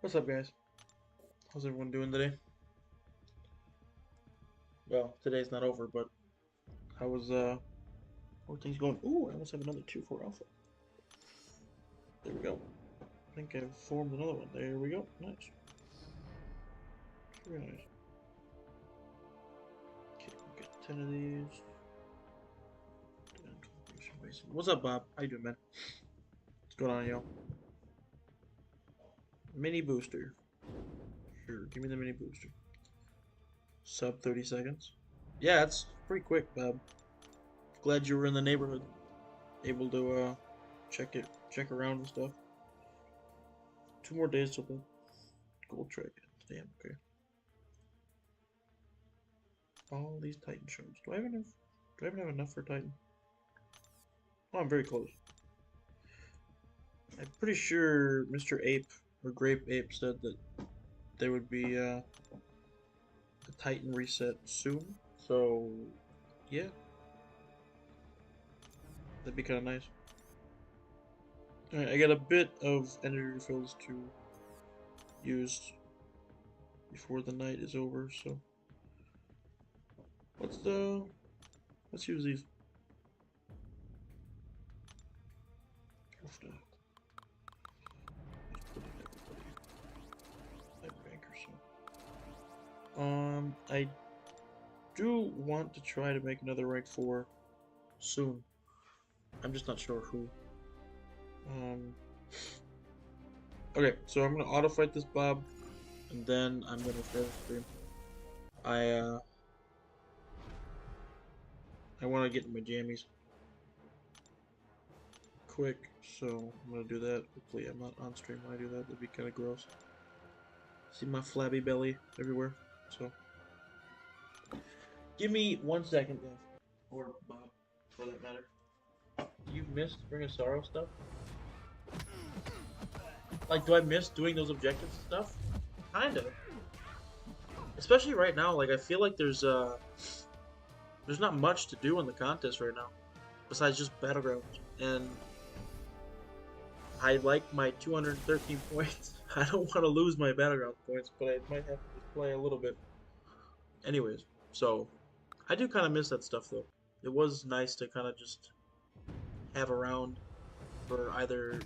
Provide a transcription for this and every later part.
What's up, guys? How's everyone doing today? Well, today's not over, but how are things going? Ooh, I almost have another 2-4 alpha. There we go. I think I've formed another one. There we go. Nice. Very nice. Okay, we'll get 10 of these. What's up, Bob? How you doing, man? What's going on, yo? Mini booster. Sure, give me the mini booster. Sub 30 seconds. Yeah, it's pretty quick, Bob. Glad you were in the neighborhood, able to check around and stuff. 2 more days till the gold track ends. Damn, okay. All these Titan shards. Do I have enough? Do I even have enough for Titan? Oh, I'm very close. I'm pretty sure Mr. Ape or Grape Ape said that there would be a Titan reset soon. So, yeah, that'd be kind of nice. Alright, I got a bit of energy refills to use before the night is over, so let's use these. I do want to try to make another rank 4 soon. I'm just not sure who. Okay, so I'm gonna auto fight this Bob, and then I'm gonna start the stream. I want to get in my jammies quick, so I'm gonna do that. Hopefully, I'm not on stream when I do that. That'd be kind of gross. See my flabby belly everywhere. So, give me 1 second, guys, or Bob, for that matter. You missed Ring of Sorrow stuff? Like, do I miss doing those objectives and stuff? Kinda. Especially right now, like, I feel like there's not much to do in the contest right now. Besides just Battlegrounds. And I like my 213 points. I don't want to lose my Battleground points, but I might have to play a little bit. Anyways, so, I do kind of miss that stuff, though. It was nice to kind of just have around for either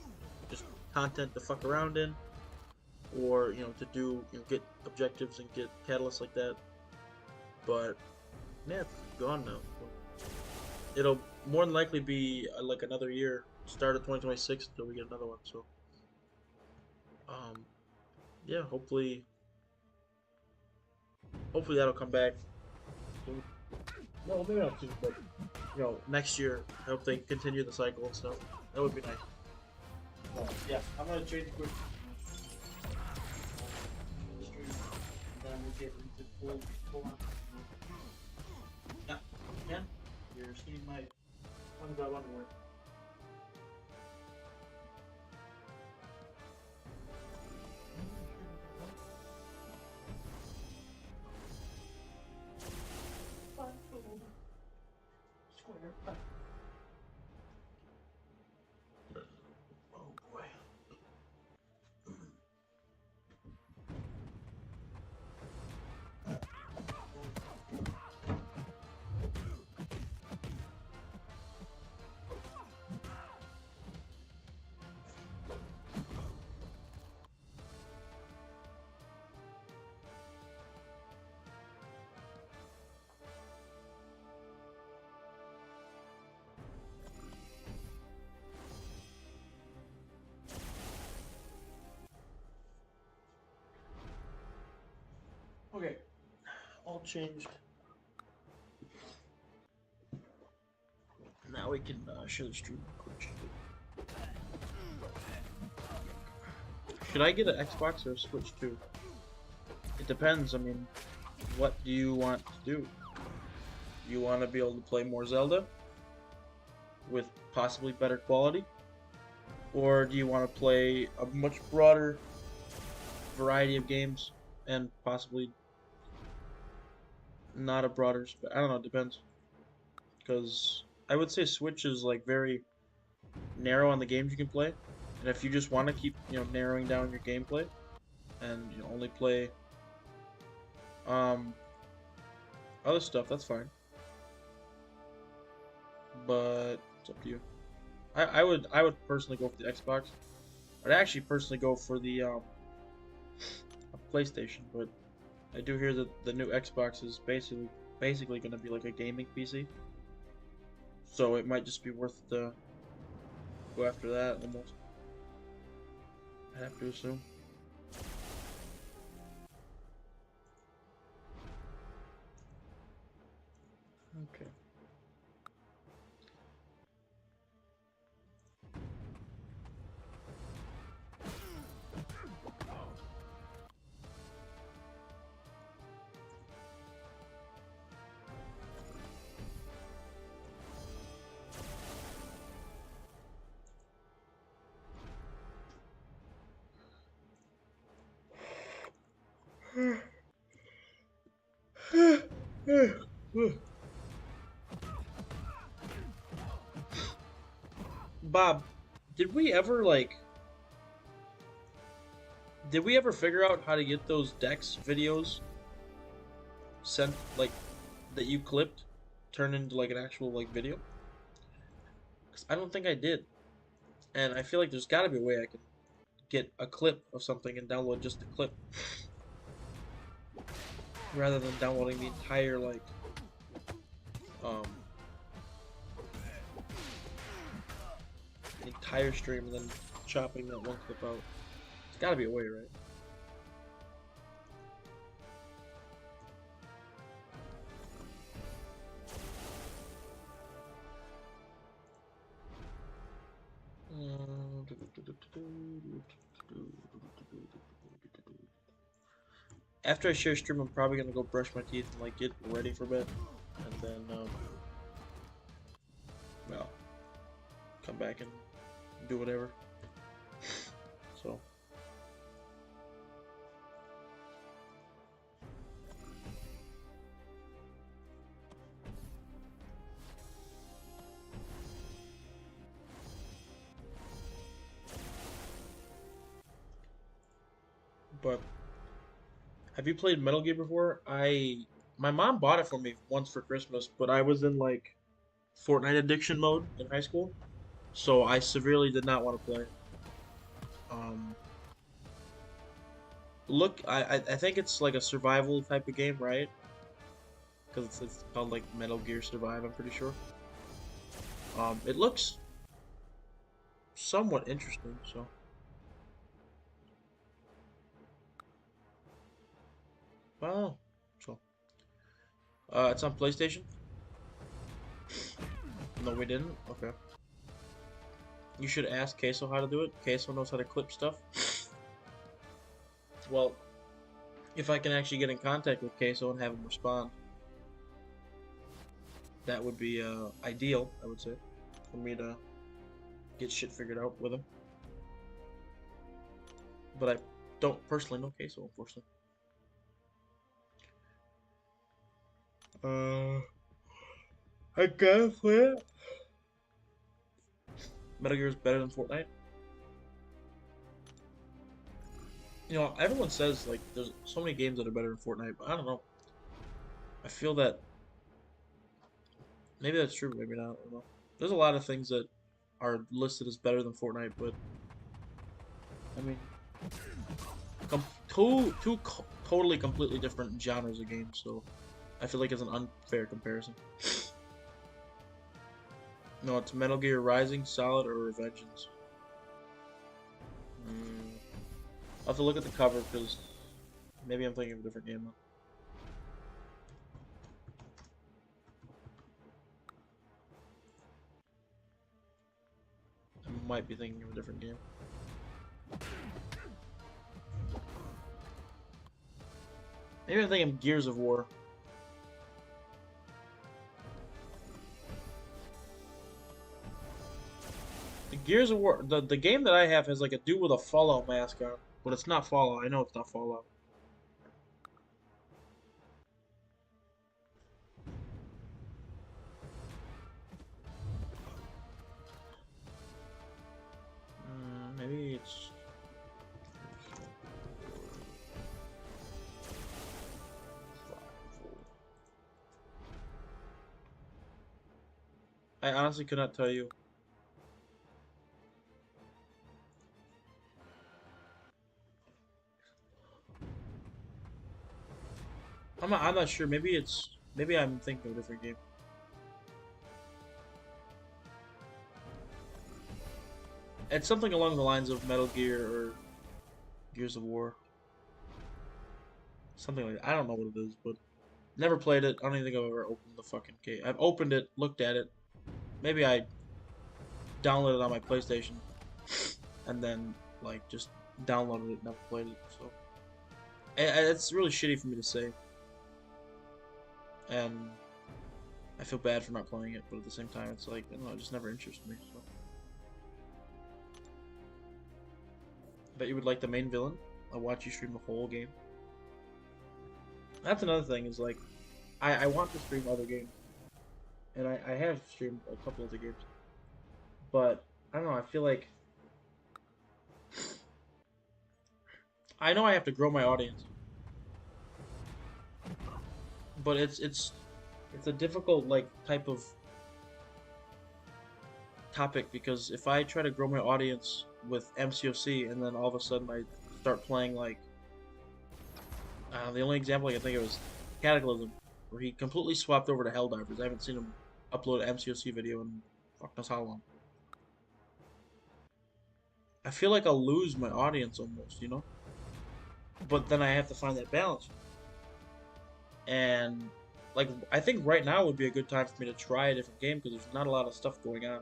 just content to fuck around in, or to do get objectives and get catalysts like that. But yeah, it's gone now. It'll more than likely be like another year, start of 2026 until we get another one. So yeah, hopefully that'll come back soon. No, maybe not soon, but next year. I hope they continue the cycle and stuff. That would be nice. Yeah, I'm gonna change quick. Then we'll get into full on. Yeah, Ken, you're seeing my ones I want to wear. Square. Oh boy. Okay, all changed. Now we can share the stream. Should I get an Xbox or a Switch too? It depends. I mean, what do you want to do? You want to be able to play more Zelda with possibly better quality? Or do you want to play a much broader variety of games and possibly not a broader, I don't know, it depends. Because I would say Switch is like very narrow on the games you can play, and if you just want to keep narrowing down your gameplay, and only play um other stuff, that's fine. But it's up to you. I would personally go for the Xbox. I'd actually personally go for the PlayStation, but I do hear that the new Xbox is basically going to be like a gaming PC. So it might just be worth to go after that almost. I have to assume. Okay. Bob, did we ever figure out how to get those Dex videos sent that you clipped turned into like an actual like video? 'Cause I don't think I did. And I feel like there's got to be a way I can get a clip of something and download just the clip rather than downloading the um entire stream and then chopping that one clip out. There's got to be a way, right? After I share stream, I'm probably gonna go brush my teeth and like get ready for bed, and then well, come back and do whatever. So. But have you played Metal Gear before? My mom bought it for me once for Christmas, but I was in like Fortnite addiction mode in high school, so I severely did not want to play. Um, I think it's like a survival type of game, right? Because it's called like Metal Gear Survive. I'm pretty sure. It looks somewhat interesting. So, oh, so it's on PlayStation. No, we didn't. Okay. You should ask Queso how to do it. Queso knows how to clip stuff. Well, if I can actually get in contact with Queso and have him respond, that would be ideal, I would say, for me to get shit figured out with him. But I don't personally know Queso, unfortunately. I gotta play it. Metal Gear is better than Fortnite. You know, everyone says like there's so many games that are better than Fortnite, but I don't know. I feel that maybe that's true, maybe not. I don't know. There's a lot of things that are listed as better than Fortnite, but I mean, totally completely different genres of games. So I feel like it's an unfair comparison. No, it's Metal Gear Rising, Solid, or Revengeance. I'll have to look at the cover because maybe I'm thinking of a different game. Though. I might be thinking of a different game. Maybe I'm thinking Gears of War. The Gears of War, the game that I have has like a dude with a Fallout mask on, but it's not Fallout. I know it's not Fallout. Maybe it's. I honestly could not tell you. I'm not sure. Maybe I'm thinking of a different game. It's something along the lines of Metal Gear or Gears of War. Something like that. I don't know what it is, but never played it. I don't even think I've ever opened the fucking game. I've opened it, looked at it. Maybe I downloaded it on my PlayStation and then like just downloaded it, never played it. So it's really shitty for me to say, and I feel bad for not playing it. But at the same time, it's like I don't know, it just never interested me. So, bet you would like the main villain. I'll watch you stream the whole game. That's another thing. Is like I want to stream other games, and I have streamed a couple other games, but I don't know. I feel like I know I have to grow my audience, but it's a difficult like type of topic because if I try to grow my audience with MCOC and then all of a sudden I start playing like the only example I can think of is Cataclysm, where he completely swapped over to Helldivers. I haven't seen him upload an MCOC video in fuck knows how long. I feel like I'll lose my audience almost, you know? But then I have to find that balance. And like I think right now would be a good time for me to try a different game because there's not a lot of stuff going on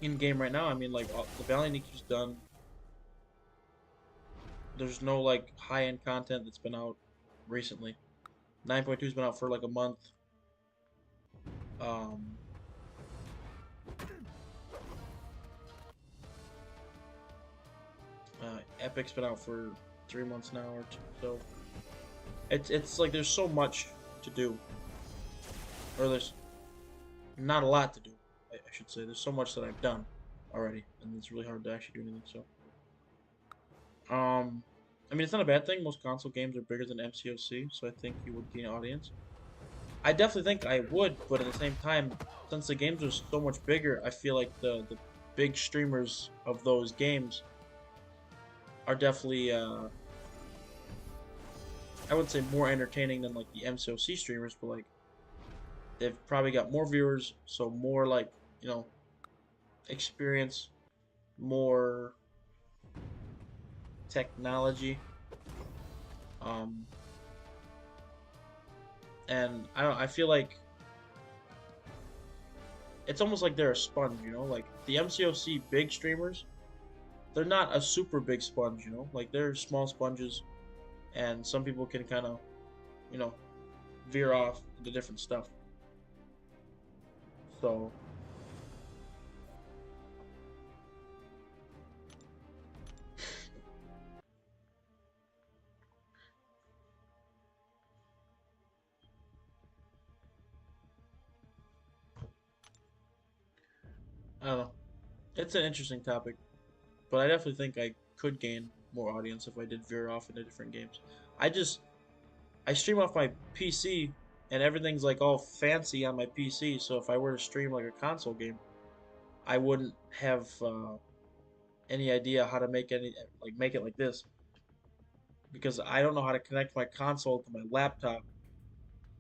in game right now. I mean, like the Valiant Equal's done. There's no like high-end content that's been out recently. 9.2's been out for like a month. Um, Epic's been out for 3 months now or two. So it's like there's so much to do, or there's not a lot to do. I should say there's so much that I've done already, and it's really hard to actually do anything. So, I mean, it's not a bad thing. Most console games are bigger than MCOC, so I think you would gain audience. I definitely think I would, but at the same time, since the games are so much bigger, I feel like the big streamers of those games are definitely I wouldn't say more entertaining than like the MCOC streamers, but like they've probably got more viewers, so more like you know experience, more technology, um, and I don't. I feel like it's almost like they're a sponge, you know. Like the MCOC big streamers, they're not a super big sponge, you know. Like they're small sponges, and some people can kind of, you know, veer off into different stuff. So I don't know. It's an interesting topic, but I definitely think I could gain more audience if I did veer off into different games. I just I stream off my PC and everything's like all fancy on my PC. So if I were to stream like a console game, I wouldn't have any idea how to make it like this because I don't know how to connect my console to my laptop.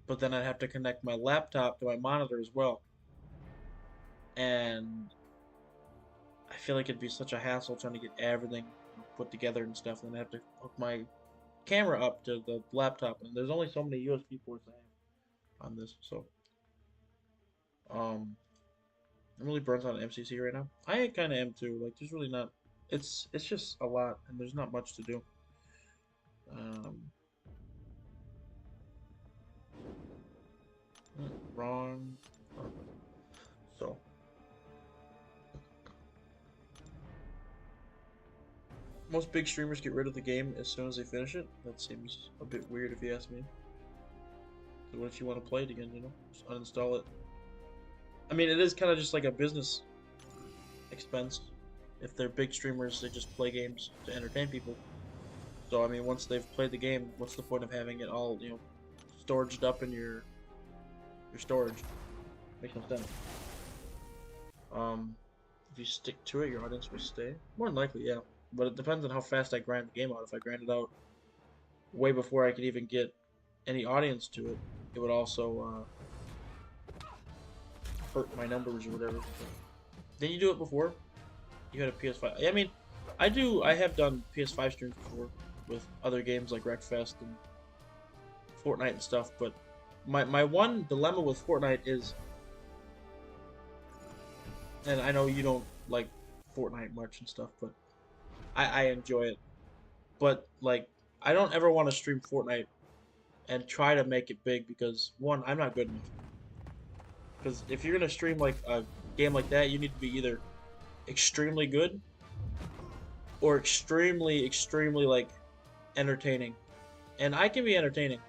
But then I'd have to connect my laptop to my monitor as well, and I feel like it'd be such a hassle trying to get everything put together and stuff. And then I have to hook my camera up to the laptop, and there's only so many USB ports I have on this, so um, I'm really burnt on MCC right now. I kind of am too. Like, there's really not. It's just a lot, and there's not much to do. Um, wrong. So most big streamers get rid of the game as soon as they finish it. That seems a bit weird if you ask me. So what if you want to play it again? You know, just uninstall it. I mean, it is kind of just like a business expense. If they're big streamers, they just play games to entertain people. So I mean, once they've played the game, what's the point of having it all, you know, storaged up in your storage? Makes no sense. Um, if you stick to it, your audience will stay. More than likely, yeah. But it depends on how fast I grind the game out. If I grind it out way before I could even get any audience to it, it would also hurt my numbers or whatever. Didn't you do it before? You had a PS5. I mean, I do. I have done PS5 streams before with other games like Wreckfest and Fortnite and stuff. But my one dilemma with Fortnite is, and I know you don't like Fortnite much and stuff, but I enjoy it. But like, I don't ever want to stream Fortnite and try to make it big because one, I'm not good enough. Because if you're gonna stream like a game like that, you need to be either extremely good or extremely like entertaining. And I can be entertaining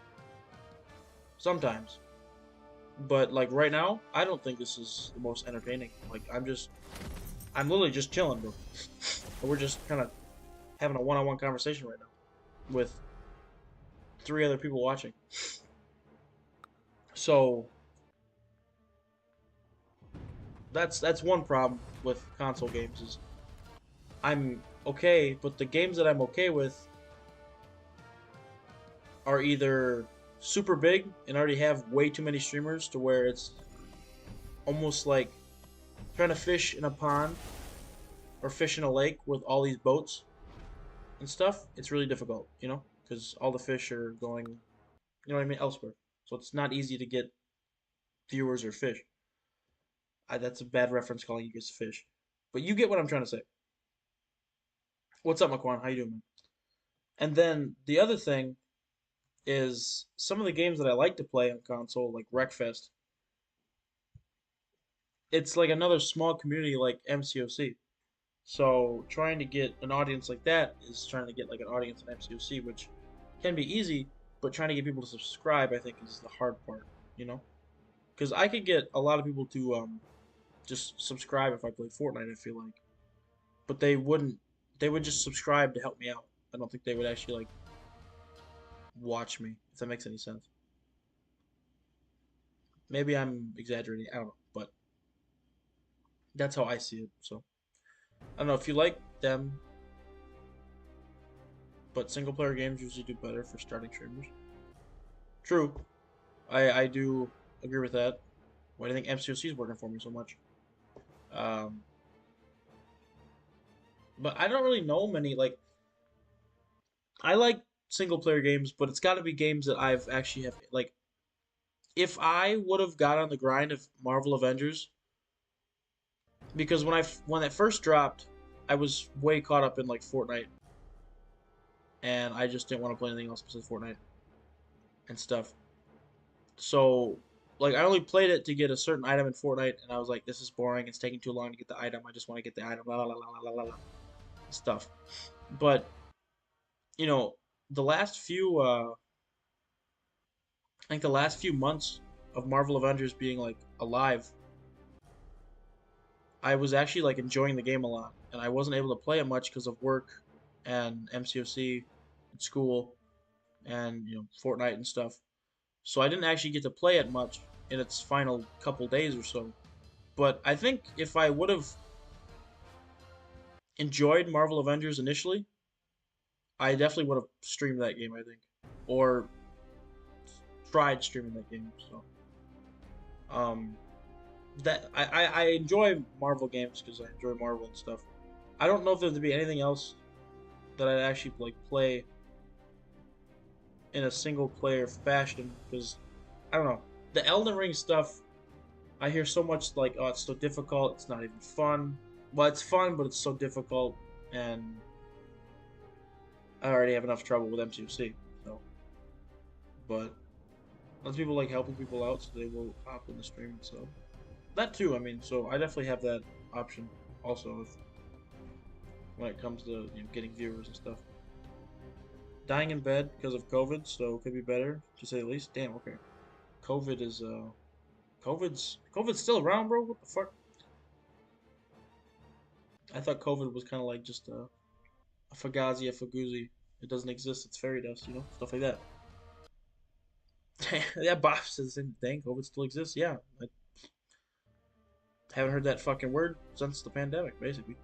sometimes, but like right now, I don't think this is the most entertaining. Like I'm literally just chilling, bro. We're just kind of having a one-on-one conversation right now with three other people watching. So that's one problem with console games is I'm okay, but the games that I'm okay with are either super big and already have way too many streamers to where it's almost like trying to fish in a pond or fish in a lake with all these boats and stuff. It's really difficult, because all the fish are going, you know what I mean, elsewhere. So it's not easy to get viewers or fish. That's a bad reference calling you guys fish, but you get what I'm trying to say. What's up, Maquan? How you doing, man? And then the other thing is some of the games that I like to play on console, like Wreckfest, it's like another small community like MCOC. So trying to get an audience like that is trying to get like an audience in MCOC, which can be easy, but trying to get people to subscribe, I think, is the hard part, you know? Because I could get a lot of people to just subscribe if I play Fortnite, I feel like. But they wouldn't, they would just subscribe to help me out. I don't think they would actually like watch me, if that makes any sense. Maybe I'm exaggerating, I don't know, but that's how I see it. So I don't know if you like them, but single player games usually do better for starting streamers. True, I do agree with that. Why do you think MCOC is working for me so much? Um, but I don't really know many. Like I like single player games, but it's got to be games that I've actually have like. If I would have got on the grind of Marvel Avengers, because when that first dropped, I was way caught up in like Fortnite, and I just didn't want to play anything else besides Fortnite and stuff. So, like, I only played it to get a certain item in Fortnite, and I was like, this is boring. It's taking too long to get the item. I just want to get the item. La la la la la la la stuff. But you know, the last few, I think the last few months of Marvel Avengers being like alive, I was actually like enjoying the game a lot, and I wasn't able to play it much because of work and MCOC and school and Fortnite and stuff. So I didn't actually get to play it much in its final couple days or so. But I think if I would have enjoyed Marvel Avengers initially, I definitely would have streamed that game, I think. Or tried streaming that game. So um I enjoy Marvel games because I enjoy Marvel and stuff. I don't know if there'd be anything else that I'd actually like play in a single player fashion because I don't know. The Elden Ring stuff I hear so much like, oh, it's so difficult, it's not even fun. Well, it's fun, but it's so difficult, and I already have enough trouble with MCC. So, but lots of people like helping people out, so they will hop in the stream. So that too. I mean, so I definitely have that option also if, when it comes to getting viewers and stuff. Dying in bed because of COVID, so it could be better to say the least. Damn. Okay. COVID is COVID's still around, bro. What the fuck? I thought COVID was kind of like just a Fugazi, a Fuguzi. It doesn't exist. It's fairy dust, stuff like that. Yeah, Bob says the same thing. COVID still exists. Yeah, Haven't heard that fucking word since the pandemic, basically.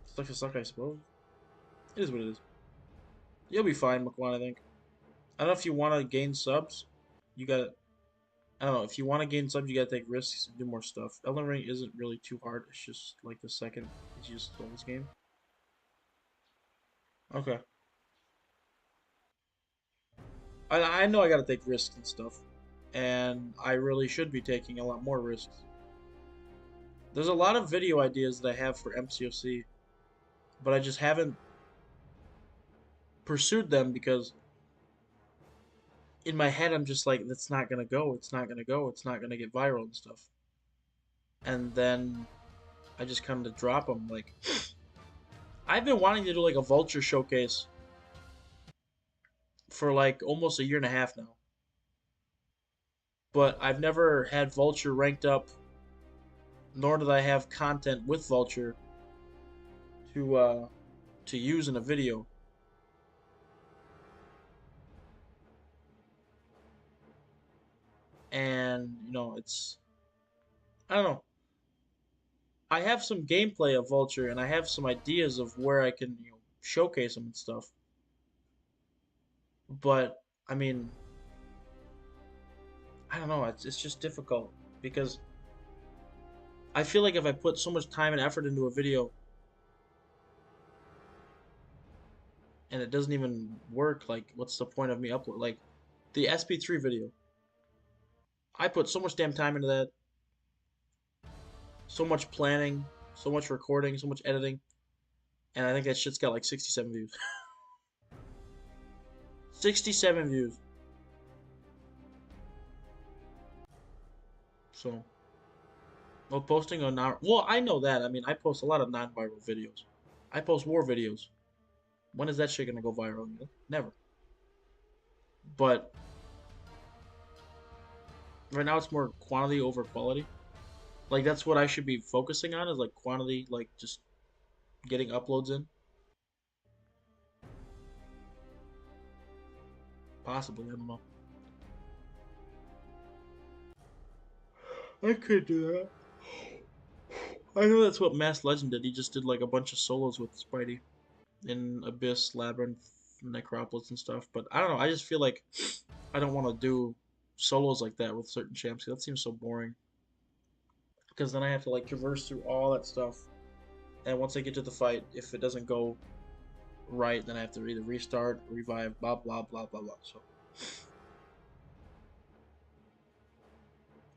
Sucks to suck, I suppose. It is what it is. You'll be fine, McQuan, I think. I don't know if you want to gain subs. You got. I don't know. If you want to gain subs, you gotta take risks and do more stuff. Elden Ring isn't really too hard. It's just like the second easiest Souls game. Okay. I know I gotta take risks and stuff. And I really should be taking a lot more risks. There's a lot of video ideas that I have for MCOC, but I just haven't pursued them because in my head I'm just like, that's not gonna go, it's not gonna go, it's not gonna get viral and stuff. And then I just kind of drop them. Like, I've been wanting to do like a vulture showcase for like almost a year and a half now, but I've never had vulture ranked up, nor did I have content with vulture to use in a video. And it's, I don't know. I have some gameplay of vulture, and I have some ideas of where I can showcase them and stuff. But I mean, I don't know. It's just difficult because I feel like if I put so much time and effort into a video and it doesn't even work, like what's the point of me upload? Like the SP3 video, I put so much damn time into that, so much planning, so much recording, so much editing, and I think that shit's got like 67 views. 67 views. So, well, posting on non, well, I know that. I mean, I post a lot of non-viral videos. I post war videos. When is that shit gonna go viral? Never. But right now, it's more quantity over quality. Like that's what I should be focusing on is like quantity, like just getting uploads in. Possibly, I don't know. I could do that. I know that's what Mass Legend did. He just did like a bunch of solos with Spidey in Abyss, Labyrinth, Necropolis, and stuff. But I don't know. I just feel like I don't want to do solos like that with certain champs. That seems so boring. Because then I have to like traverse through all that stuff, and once I get to the fight, if it doesn't go right, then I have to either restart, revive, blah blah blah blah blah.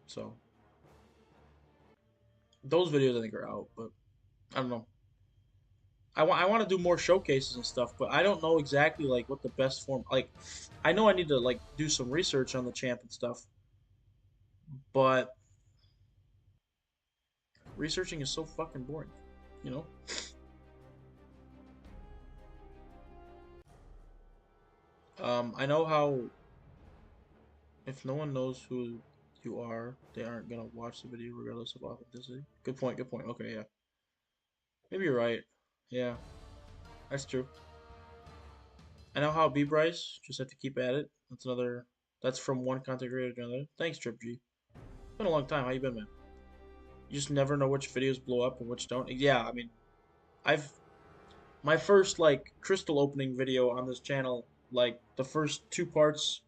So those videos I think are out, but I don't know. I want to do more showcases and stuff, but I don't know exactly like what the best form. Like, I know I need to like do some research on the champ and stuff, but researching is so fucking boring, you know. I know how if no one knows who you are, they aren't gonna watch the video regardless of authenticity. Good point. Good point. Okay, yeah, maybe you're right. Yeah, that's true. I know how B Bryce. Just have to keep at it. That's another. That's from one content creator to another. Thanks, Trip G. Been a long time. How you been, man? You just never know which videos blow up and which don't. Yeah, I mean, I've my first like crystal opening video on this channel, like the first two parts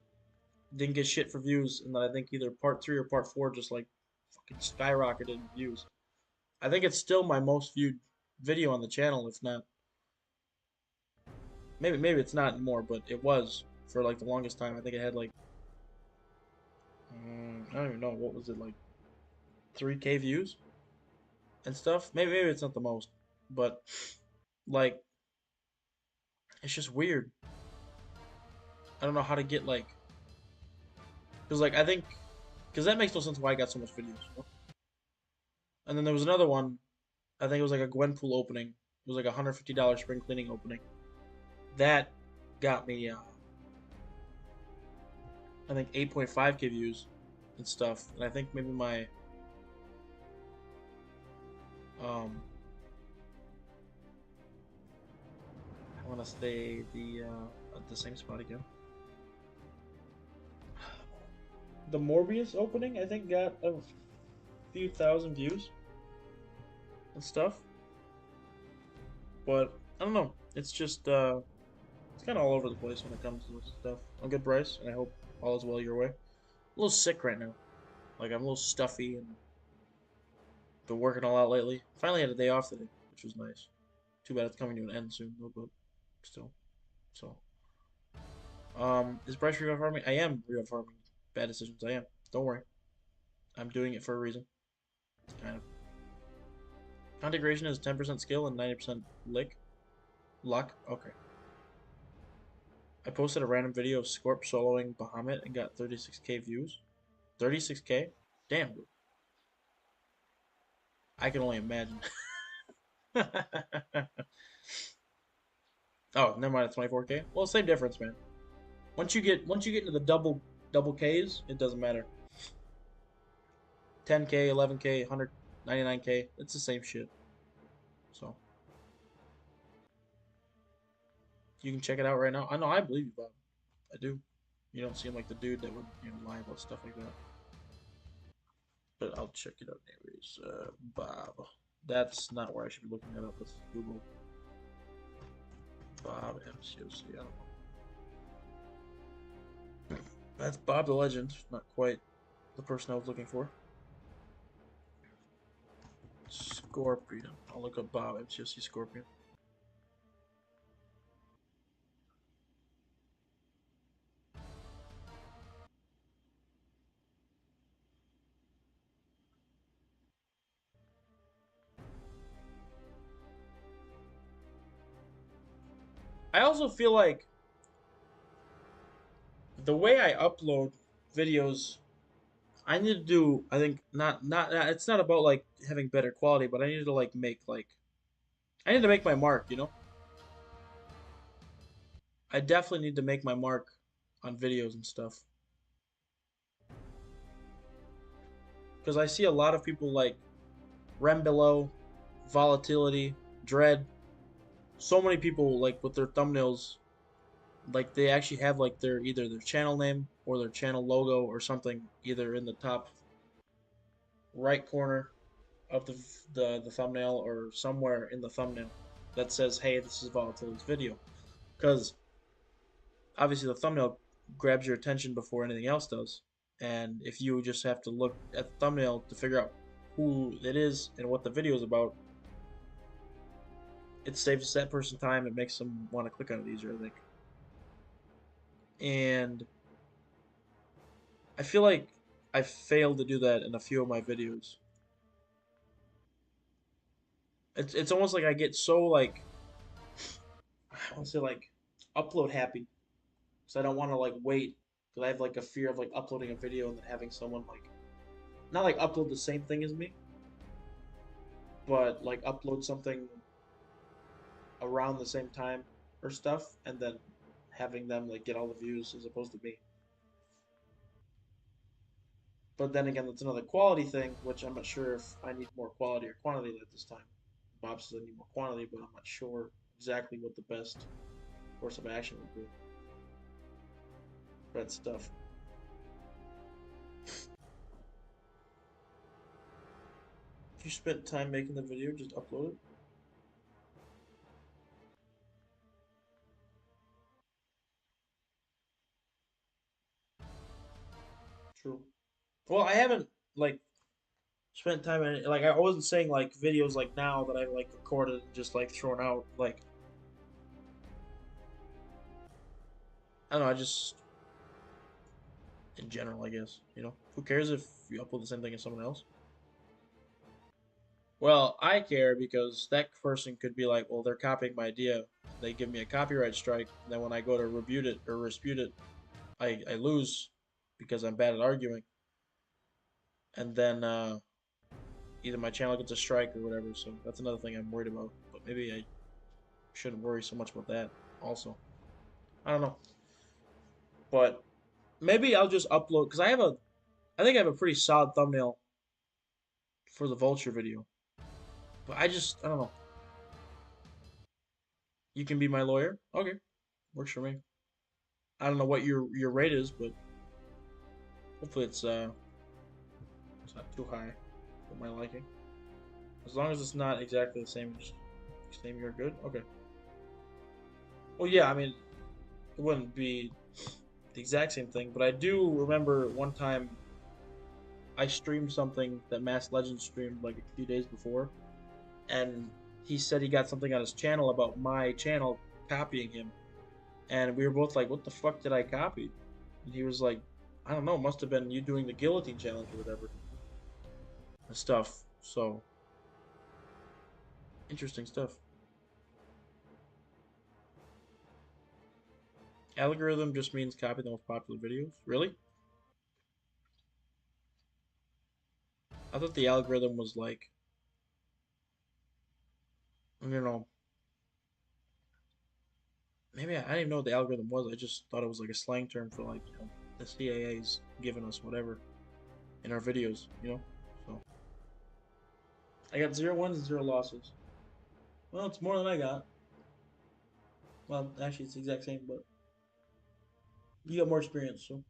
didn't get shit for views, and then I think either part three or part four just like fucking skyrocketed in views. I think it's still my most viewed video on the channel, if not maybe it's not anymore, but it was for like the longest time. I think it had like I don't even know what was it like 3K views and stuff. Maybe it's not the most, but like it's just weird. I don't know how to get like because like I think because that makes no sense why I got so much videos. And then there was another one. I think it was like a Gwenpool opening. It was like $150 spring cleaning opening. That got me, I think 8.5K views and stuff. And I think maybe my I want to stay at the same spot again. The Morbius opening I think got a few thousand views. and stuff. But I don't know. It's just it's kind of all over the place when it comes to this stuff. I'm good, Bryce, and I hope all is well your way. A little sick right now. Like I'm a little stuffy and been working a lot lately. Finally had a day off today, which was nice. Too bad it's coming to an end soon, though, but still. So, is Bryce re farming? I am re farming. Bad decisions. I am. Don't worry. I'm doing it for a reason. Kind of. Contegration is 10% skill and 90% luck. Okay. I posted a random video of Scorp soloing Bahamut and got 36k views. 36k? Damn, dude. I can only imagine. Oh, never mind. 24k. Well, same difference, man. Once you get into the double Ks, it doesn't matter. 10k, 11k, 199k. It's the same shit. So you can check it out right now. I know I believe you, Bob. I do. You don't seem like the dude that would lie about stuff like that. But I'll check it out anyways. Bob. That's not where I should be looking that up. Let's Google Bob MCOC. I don't know. That's Bob the Legend. Not quite the person I was looking for. Scorpion. I'll look up Bob MCOC Scorpion. I also feel like the way I upload videos, I need to do. I think not. It's not about like having better quality, but I need to like make like I need to make my mark. I definitely need to make my mark on videos and stuff because I see a lot of people like Rembelow, Volatility, Dread. So many people like with their thumbnails, like they actually have like either their channel name or their channel logo or something either in the top right corner of the thumbnail or somewhere in the thumbnail that says, "Hey, this is Volatility's video," because obviously the thumbnail grabs your attention before anything else does, and if you just have to look at the thumbnail to figure out who it is and what the video is about, it saves that person time. It makes them want to click on it easier, I think. And I feel like I failed to do that in a few of my videos. It's almost like I get so like I want to say like upload happy, so I don't want to like wait because I have like a fear of like uploading a video and then having someone like not like upload the same thing as me, but like upload something around the same time or stuff, and then having them like get all the views as opposed to me. But then again, that's another quality thing, which I'm not sure if I need more quality or quantity at this time. Bob says I need more quantity, but I'm not sure exactly what the best course of action would be for that stuff. If you spent time making the video, just upload it. True. Well, I haven't like spent time in it. Like I wasn't saying like videos like now that I like recorded and just like thrown out. Like I don't know. I just in general, I guess. Who cares if you upload the same thing as someone else? Well, I care because that person could be like, well, they're copying my idea. They give me a copyright strike. Then when I go to rebut it or dispute it, I lose because I'm bad at arguing. And then either my channel gets a strike or whatever. So that's another thing I'm worried about. But maybe I shouldn't worry so much about that. Also, I don't know. But maybe I'll just upload because I think I have a pretty solid thumbnail for the vulture video. But I don't know. You can be my lawyer. Okay, works for me. I don't know what your rate is, but hopefully it's not too high for my liking. As long as it's not exactly the same, you're good. Okay. Well, yeah. I mean, it wouldn't be the exact same thing, but I do remember one time I streamed something that Mass Legends streamed like a few days before, and he said he got something on his channel about my channel copying him, and we were both like, "What the fuck did I copy?" And he was like, "I don't know, must have been you doing the guillotine challenge or whatever and stuff." So interesting stuff. Algorithm just means copy the most popular videos. Really? I thought the algorithm was like, you know, maybe I didn't even know what the algorithm was. I just thought it was like a slang term for like, the CAA's giving us whatever in our videos, So I got 0 wins and 0 losses. Well, it's more than I got. Well, actually, it's the exact same, but you got more experience, so.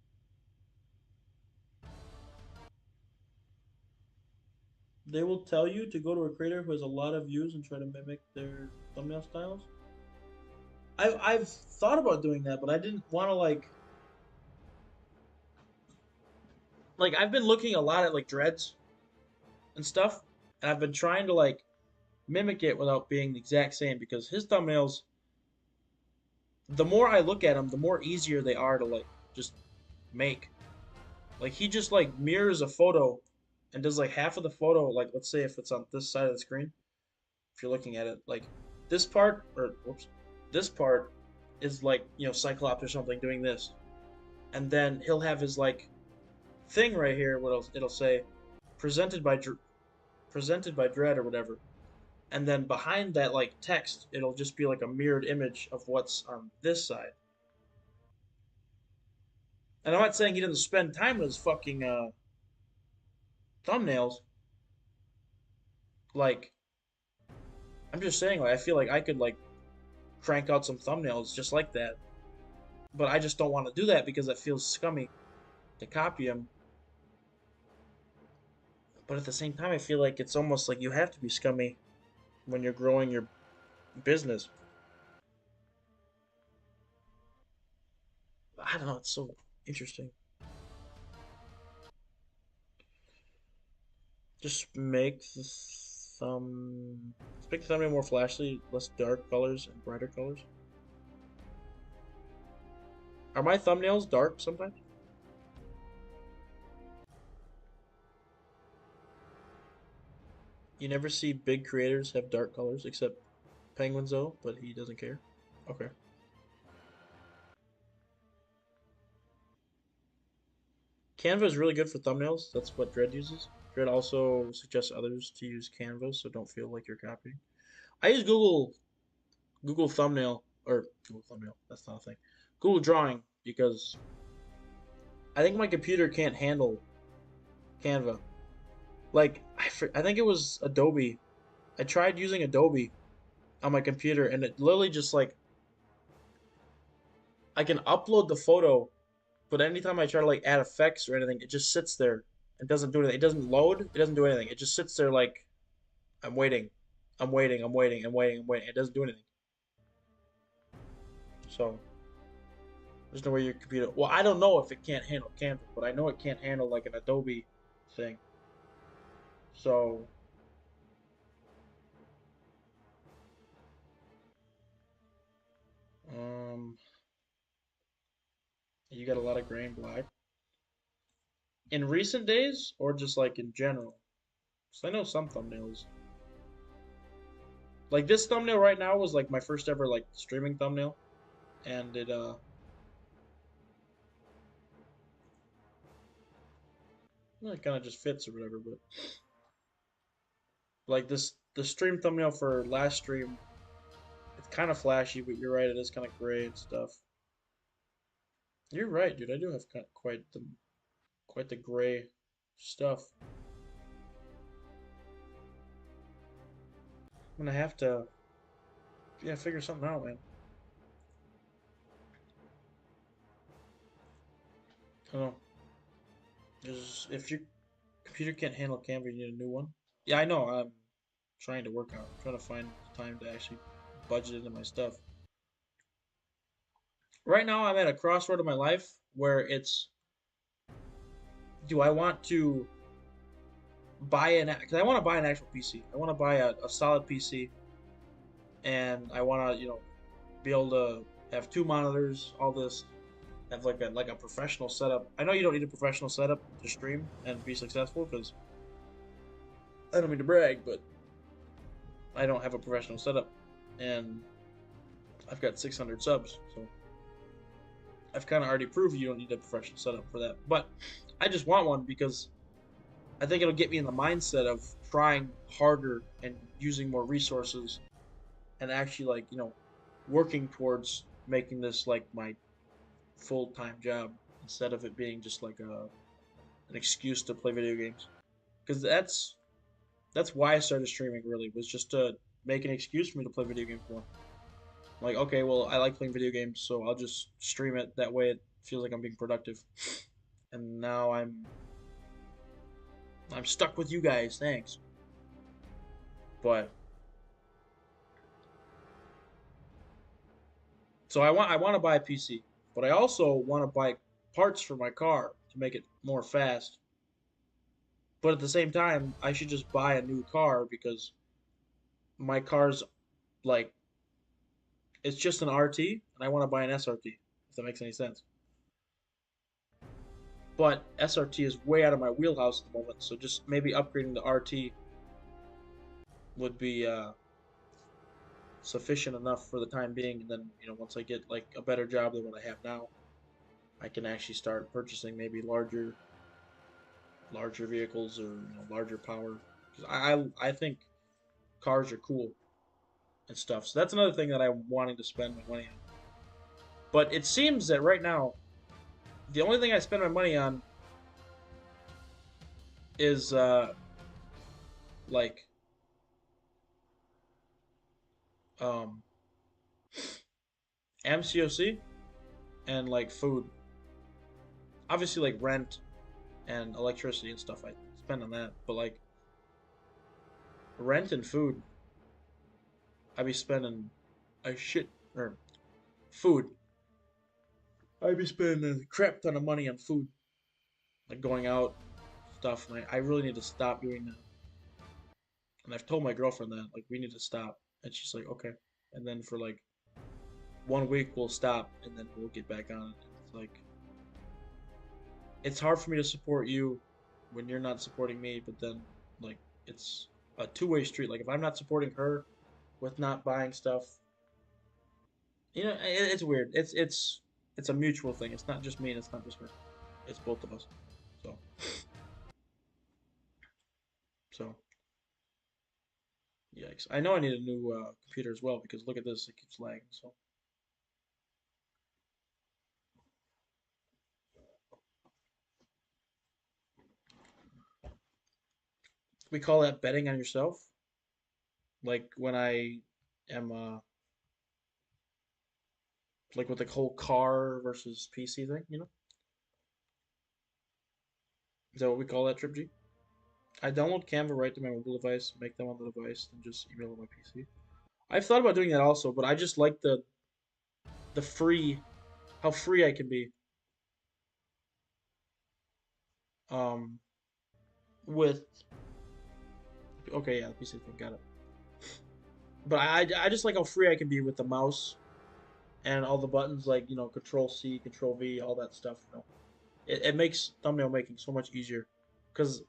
They will tell you to go to a creator who has a lot of views and try to mimic their thumbnail styles. I've thought about doing that, but I didn't want to like I've been looking a lot at like dreads and stuff, and I've been trying to like mimic it without being the exact same because his thumbnails, the more I look at them, the more easier they are to like just make. Like he just like mirrors a photo and does like half of the photo, like let's say if it's on this side of the screen, if you're looking at it, like this part or whoops, this part is like, Cyclops or something doing this. And then he'll have his like thing right here what it'll say presented by presented by Dread or whatever. And then behind that like text, it'll just be like a mirrored image of what's on this side. And I'm not saying he doesn't spend time with his fucking thumbnails. Like, I'm just saying, like, I feel like I could like crank out some thumbnails just like that. But I just don't want to do that because it feels scummy to copy him. But at the same time, I feel like it's almost like you have to be scummy when you're growing your business. I don't know. It's so interesting. Just make the make the thumbnail more flashy, less dark colors and brighter colors. Are my thumbnails dark sometimes? You never see big creators have dark colors except Penguins though, but he doesn't care. Okay. Canva is really good for thumbnails. That's what Dread uses. Dread also suggests others to use Canva, so don't feel like you're copying. I use Google Thumbnail or Google Thumbnail. That's not a thing. Google Drawing because I think my computer can't handle Canva. Like I think it was Adobe. I tried using Adobe on my computer, and it literally just like I can upload the photo, but anytime I try to like add effects or anything, it just sits there and doesn't do anything. It doesn't load. It doesn't do anything. It just sits there like I'm waiting, I'm waiting, I'm waiting, I'm waiting, I'm waiting. It doesn't do anything. So there's no way your computer. Well, I don't know if it can't handle Canva, but I know it can't handle like an Adobe thing. So um, you got a lot of gray and black in recent days, or just like in general. So I know some thumbnails. Like this thumbnail right now was like my first ever like streaming thumbnail, and it kind of just fits or whatever. But like the stream thumbnail for last stream, it's kind of flashy, but you're right, it is kind of gray and stuff. You're right, dude. I do have quite the gray stuff. I'm gonna have to, yeah, figure something out, man. I don't know. If your computer can't handle Canva, you need a new one. Yeah, I know. trying to work out. I'm trying to find the time to actually budget into my stuff. Right now, I'm at a crossroad of my life where it's, do I want to buy because I want to buy an actual PC. I want to buy a solid PC, and I want to, be able to have two monitors, all this, have like a professional setup. I know you don't need a professional setup to stream and be successful, because I don't mean to brag, but I don't have a professional setup, and I've got 600 subs, so I've kind of already proved you don't need a professional setup for that. But I just want one because I think it'll get me in the mindset of trying harder and using more resources, and actually, like, working towards making this like my full-time job, instead of it being just like an excuse to play video games. Because that's why I started streaming, really, was just to make an excuse for me to play video games more. Like, okay, well, I like playing video games, so I'll just stream it. That way, it feels like I'm being productive. And now I'm stuck with you guys. Thanks. But so I want to buy a PC, but I also want to buy parts for my car to make it more fast. But at the same time, I should just buy a new car, because my car's like, it's just an RT, and I want to buy an SRT, if that makes any sense. But SRT is way out of my wheelhouse at the moment, so just maybe upgrading to RT would be sufficient enough for the time being. And then, once I get like a better job than what I have now, I can actually start purchasing maybe larger vehicles, or larger power. 'Cause I think cars are cool and stuff. So that's another thing that I'm wanting to spend my money on. But it seems that right now, the only thing I spend my money on is like um MCOC and like food. Obviously, like rent and electricity and stuff I spend on that. But like rent and food, I be spending a shit, or food. I be spending a crap ton of money on food, like going out stuff, and I really need to stop doing that. And I've told my girlfriend that, like, we need to stop, and she's like, okay. And then for like 1 week we'll stop, and then we'll get back on it. It's like, it's hard for me to support you when you're not supporting me, but then, like, it's a two-way street. Like, if I'm not supporting her with not buying stuff, it's weird. It's a mutual thing. It's not just me and it's not just her. It's both of us. So so yikes. I know I need a new computer as well, because look at this, it keeps lagging. So we call that betting on yourself. Like when I am like with the whole car versus PC thing, Is that what we call that, Trip G? I download Canva right to my mobile device, make them on the device, and just email on my PC. I've thought about doing that also, but I just like the free, how free I can be. Um, with Okay, yeah, the PC thing, got it. But I just like how free I can be with the mouse and all the buttons, like, Control C, Control V, all that stuff. It makes thumbnail making so much easier, because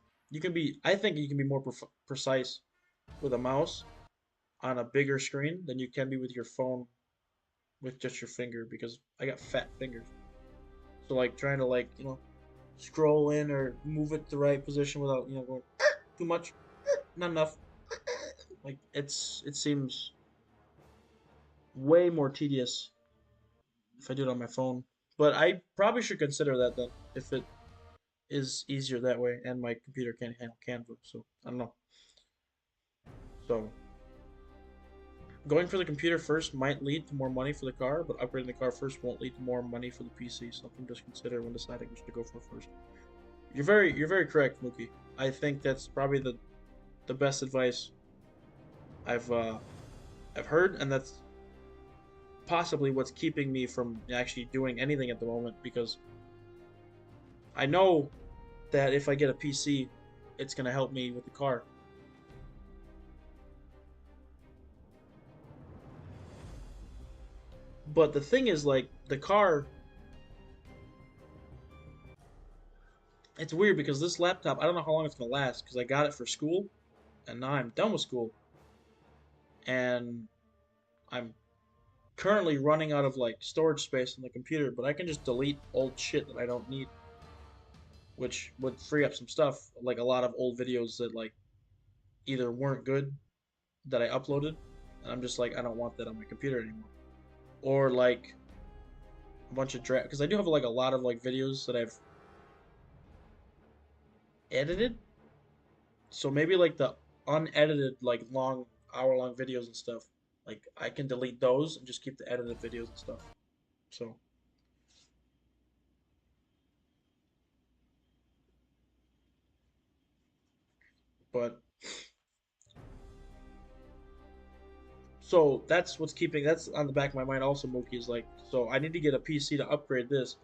I think you can be more precise with a mouse on a bigger screen than you can be with your phone with just your finger, because I got fat fingers. So like trying to, like, scroll in or move it to the right position without, going too much, not enough. Like, it seems way more tedious if I do it on my phone. But I probably should consider that then, if it is easier that way, and my computer can handle Canva. So I don't know. So going for the computer first might lead to more money for the car, but upgrading the car first won't lead to more money for the PC. Something to just consider when deciding which to go for first. You're very correct, Mookie. I think that's probably the best advice I've uh, I've heard, and that's possibly what's keeping me from actually doing anything at the moment because I know that if I get a PC, it's gonna help me with the car. But the thing is, like the car, it's weird because this laptop, I don't know how long it's gonna last because I got it for school, and now I'm done with school, and I'm currently running out of like storage space on the computer. But I can just delete old shit that I don't need, which would free up some stuff, like a lot of old videos that like either weren't good that I uploaded, and I'm just like I don't want that on my computer anymore, or like a bunch of draft because I do have like a lot of like videos that I've edited. So maybe like the unedited like long hour-long videos and stuff, like I can delete those and just keep the edited videos and stuff. So, but so that's what's keeping that's on the back of my mind also. Mookie is like, so I need to get a PC to upgrade this,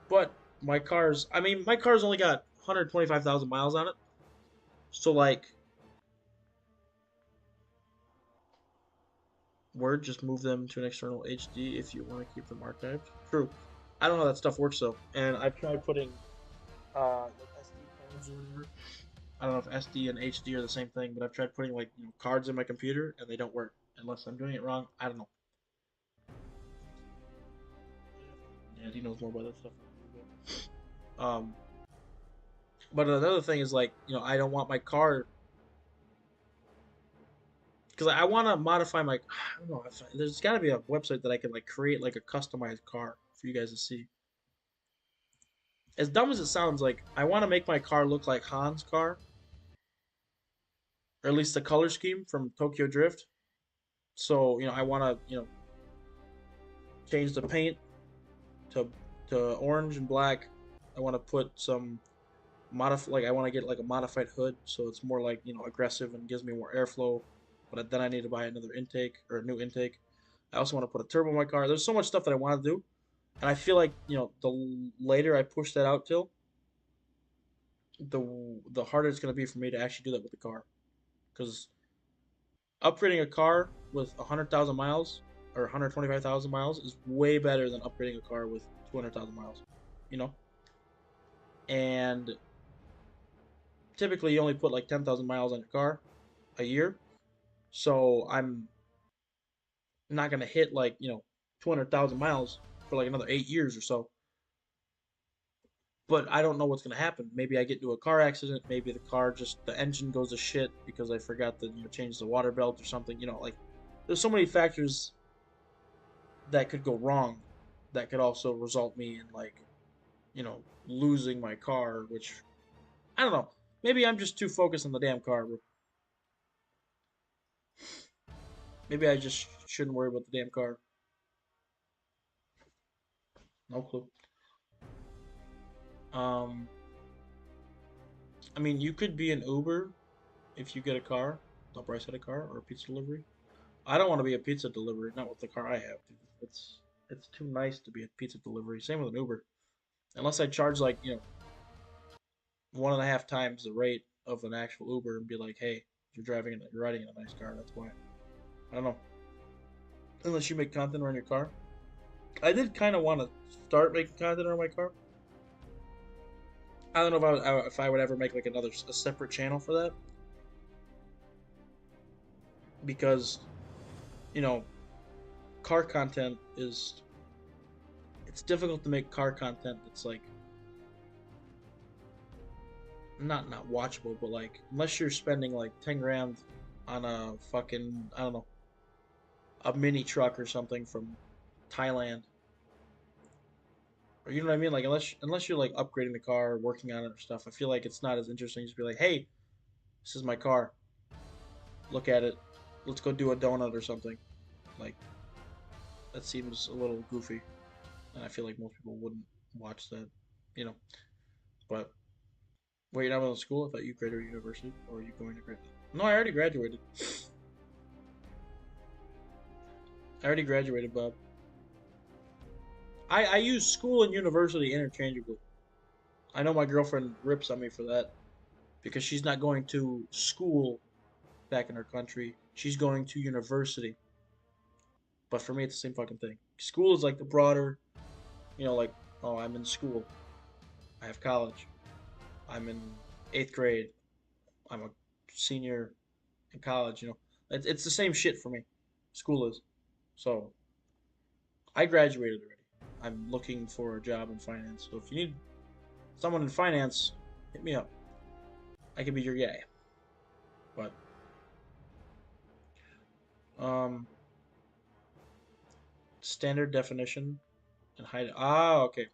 but I mean my car's only got 125,000 miles on it. So like, Word, just move them to an external HD if you want to keep them archived. True. I don't know how that stuff works though, and I've tried putting like SD cards or whatever. I don't know if SD and HD are the same thing, but I've tried putting like cards in my computer and they don't work unless I'm doing it wrong. I don't know. Yeah, he knows more about that stuff than I do. But another thing is like I don't want my car because I want to modify my. I don't know. There's got to be a website that I can like create like a customized car for you guys to see. As dumb as it sounds, like I want to make my car look like Han's car, or at least the color scheme from Tokyo Drift. So I want to change the paint to orange and black. I want to put some like I want to get like a modified hood so it's more like aggressive and gives me more airflow. But then I need to buy another intake or a new intake. I also want to put a turbo in my car. There's so much stuff that I want to do, and I feel like the later I push that out till the harder it's going to be for me to actually do that with the car because upgrading a car with 100,000 miles or 125,000 miles is way better than upgrading a car with 200,000 miles. You know, and typically you only put like 10,000 miles on your car a year. So I'm not gonna hit like 200,000 miles for like another 8 years or so. But I don't know what's gonna happen. Maybe I get into a car accident. Maybe the engine goes to shit because I forgot to change the water belt or something. Like there's so many factors that could go wrong that could also result me in like losing my car, which I don't know. Maybe I'm just too focused on the damn car. Maybe I just shouldn't worry about the damn car. No clue. Um, I mean, you could be an Uber if you get a car. The Bryce had a car or a pizza delivery. I don't want to be a pizza delivery, not with the car I have. Dude. It's too nice to be a pizza delivery. Same with an Uber, unless I charge like 1.5 times the rate of an actual Uber and be like, hey, you're riding in a nice car. That's why. I don't know. Unless you make content around your car. I did kind of want to start making content around my car. I don't know if I would ever make like a separate channel for that because you know car content is it's difficult to make car content that's like not watchable, but like unless you're spending like 10 grand on a fucking I don't know a mini truck or something from Thailand, or you know what I mean, like unless you're like upgrading the car, working on it or stuff. I feel like it's not as interesting to be like, hey, this is my car, look at it, let's go do a donut or something. Like that seems a little goofy, and I feel like most people wouldn't watch that, you know. But wait, you're not in school? I thought you graduated university, or are you going to graduate? No, I already graduated. I already graduated, Bob. I use school and university interchangeably. I know my girlfriend rips on me for that because she's not going to school back in her country. She's going to university. But for me, it's the same fucking thing. School is like the broader, like, oh, I'm in school. I have college. I'm in eighth grade. I'm a senior in college. It's the same shit for me. School is. So I graduated already. I'm looking for a job in finance. So if you need someone in finance, hit me up. I can be your guy. But um, standard definition and high. Ah, okay.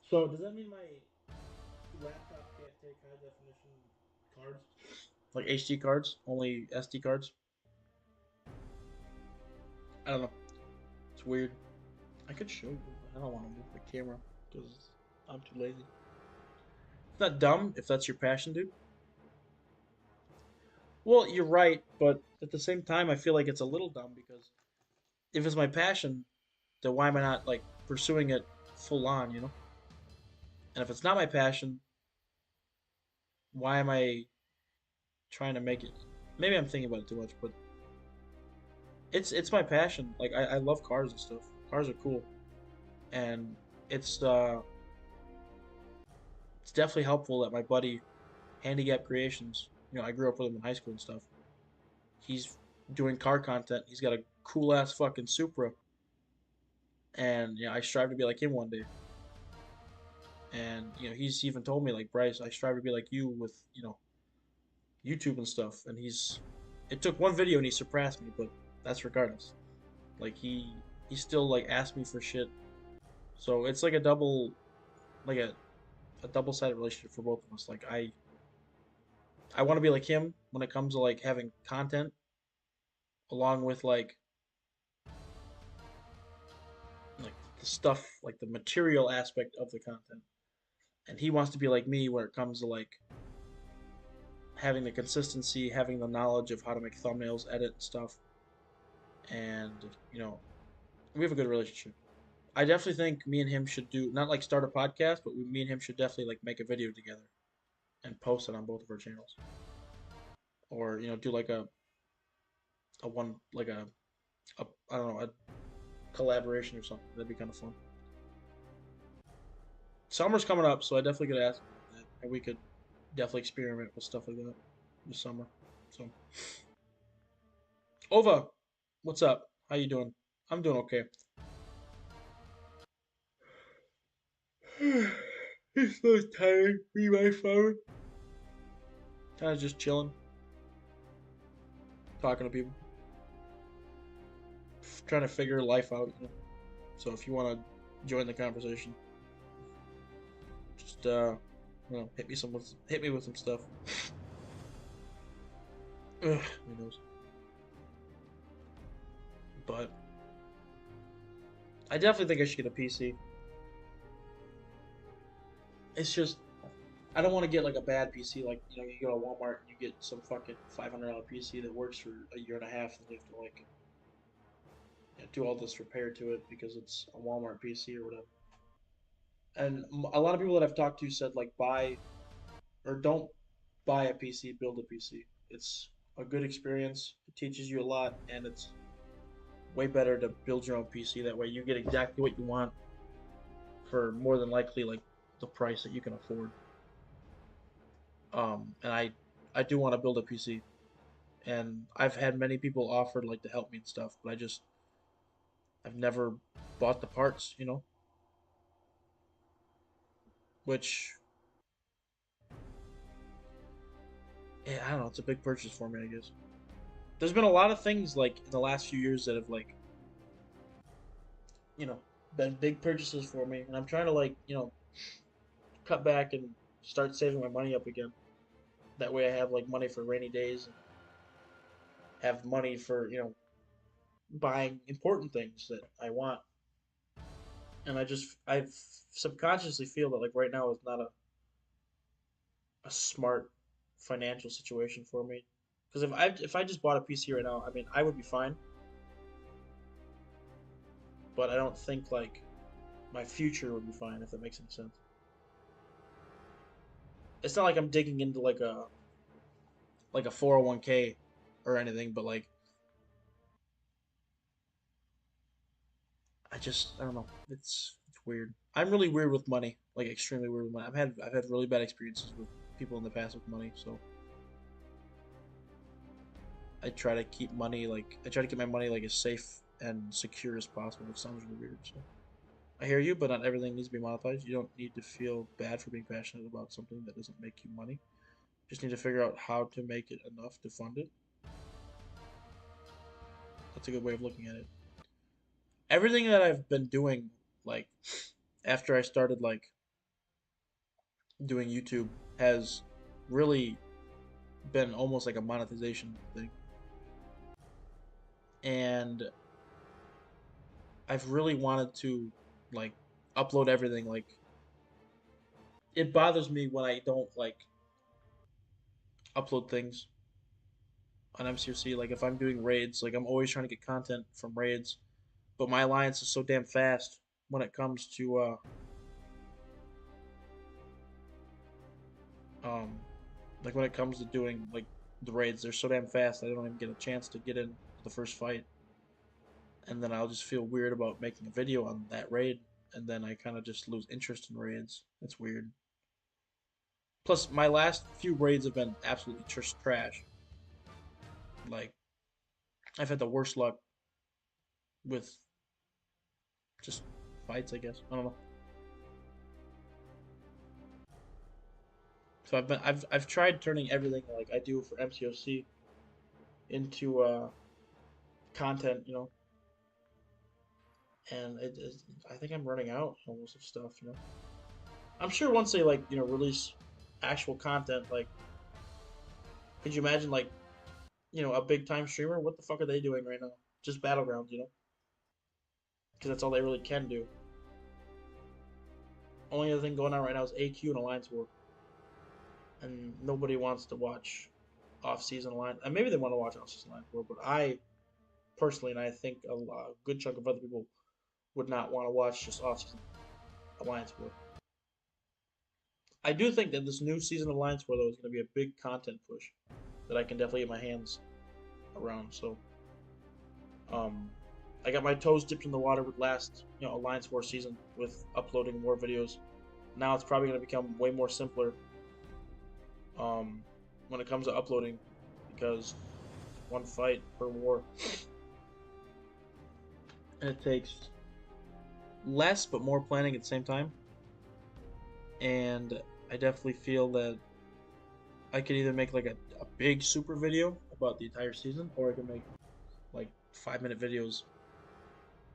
So does that mean my laptop can't take high definition cards? Like HD cards, only SD cards? I don't know. It's weird. I could show you. I don't want to move the camera because I'm too lazy. It's not dumb if that's your passion, dude. Well, you're right, but at the same time, I feel like it's a little dumb because if it's my passion, then why am I not like pursuing it full on? And if it's not my passion, why am I trying to make it? Maybe I'm thinking about it too much, but it's my passion. Like I love cars and stuff. Cars are cool, and it's uh it's definitely helpful that my buddy Handicap Creations. I grew up with him in high school and stuff. He's doing car content. He's got a cool ass fucking Supra, and I strive to be like him one day. And he's even told me like Bryce, I strive to be like you with YouTube and stuff. And it took one video and he surpassed me, but that's regardless. Like he still like asked me for shit. So it's like like a double sided relationship for both of us. Like I want to be like him when it comes to like having content, along with like the stuff, like the material aspect of the content. And he wants to be like me where it comes to like having the consistency, having the knowledge of how to make thumbnails, edit and stuff. And we have a good relationship. I definitely think me and him should do not like start a podcast, but me and him should definitely like make a video together and post it on both of our channels, or do like a one like a I don't know, a collaboration or something. That'd be kind of fun. Summer's coming up, so I definitely could ask him about that, and we could definitely experiment with stuff like that this summer. So, Ova, what's up? How you doing? I'm doing okay. It's so tired. Read my phone. Kind of just chilling, talking to people, trying to figure life out. So if you want to join the conversation, just hit me with some stuff. Ugh, who knows? But I definitely think I should get a PC. It's just I don't want to get like a bad PC. Like you go to Walmart and you get some fucking $500 PC that works for a year and a half, and you have to like do all this repair to it because it's a Walmart PC or whatever. And a lot of people that I've talked to said like buy or don't buy a PC, build a PC. It's a good experience. It teaches you a lot, and it's way better to build your own PC. That way, you get exactly what you want for more than likely like the price that you can afford. And I do want to build a PC, and I've had many people offered like to help me and stuff, but I've never bought the parts, which yeah, I don't know. It's a big purchase for me, I guess. There's been a lot of things like in the last few years that have like you know been big purchases for me, and I'm trying to like cut back and start saving my money up again. That way, I have like money for rainy days and have money for buying important things that I want. And I subconsciously feel that like right now is not a smart financial situation for me. Because if I just bought a PC right now, I mean I would be fine. but I don't think like my future would be fine if that makes any sense. It's not like I'm digging into like a 401k or anything, but like I don't know. It's weird. I'm really weird with money, like extremely weird with money. I've had really bad experiences with people in the past with money, so I try to keep money like I try to keep my money like as safe and secure as possible, which sounds really weird. So I hear you, but not everything needs to be monetized. You don't need to feel bad for being passionate about something that doesn't make you money. You just need to figure out how to make it enough to fund it. That's a good way of looking at it. Everything that I've been doing, like after I started like doing YouTube, has really been almost like a monetization thing. And I've really wanted to like upload everything. Like it bothers me when I don't like upload things on MCOC. Like if I'm doing raids, like I'm always trying to get content from raids, but my alliance is so damn fast when it comes to um like when it comes to doing like the raids. They're so damn fast I don't even get a chance to get in the first fight, and then I'll just feel weird about making a video on that raid, and then I kind of just lose interest in raids. It's weird. Plus, my last few raids have been absolutely trash. Like, I've had the worst luck with just fights, I guess. I don't know. So I've tried turning everything like I do for MCOC into content, and I think I'm running out almost of stuff. I'm sure once they like release actual content, like could you imagine like a big time streamer? What the fuck are they doing right now? Just battlegrounds, because that's all they really can do. Only other thing going on right now is AQ and Alliance War, and nobody wants to watch off-season Alliance. And maybe they want to watch off-season Alliance War, but I personally, and I think a good chunk of other people would not want to watch just off-season Alliance War. I do think that this new season of Alliance War though is going to be a big content push that I can definitely get my hands around. So, um, I got my toes dipped in the water with last Alliance War season with uploading more videos. Now it's probably going to become way more simpler um, when it comes to uploading because one fight per war, and it takes less but more planning at the same time. And I definitely feel that I could either make like a big super video about the entire season, or I could make like 5 minute videos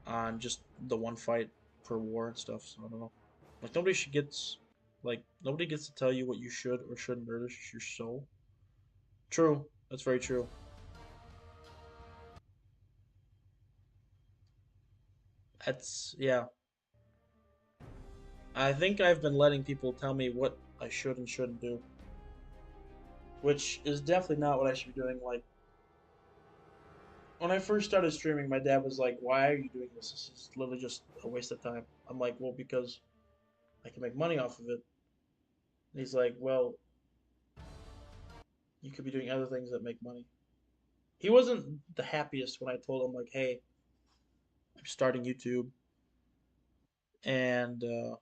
on just the one fight per war and stuff. So I don't know. Like nobody gets to tell you what you should or shouldn't nourish your soul. True, that's very true. That's yeah. I think I've been letting people tell me what I should and shouldn't do, which is definitely not what I should be doing. Like when I first started streaming, my dad was like, "Why are you doing this? This is literally just a waste of time." I'm like, "Well, because I can make money off of it." And he's like, "Well, you could be doing other things that make money." He wasn't the happiest when I told him like, "Hey, I'm starting YouTube and I'm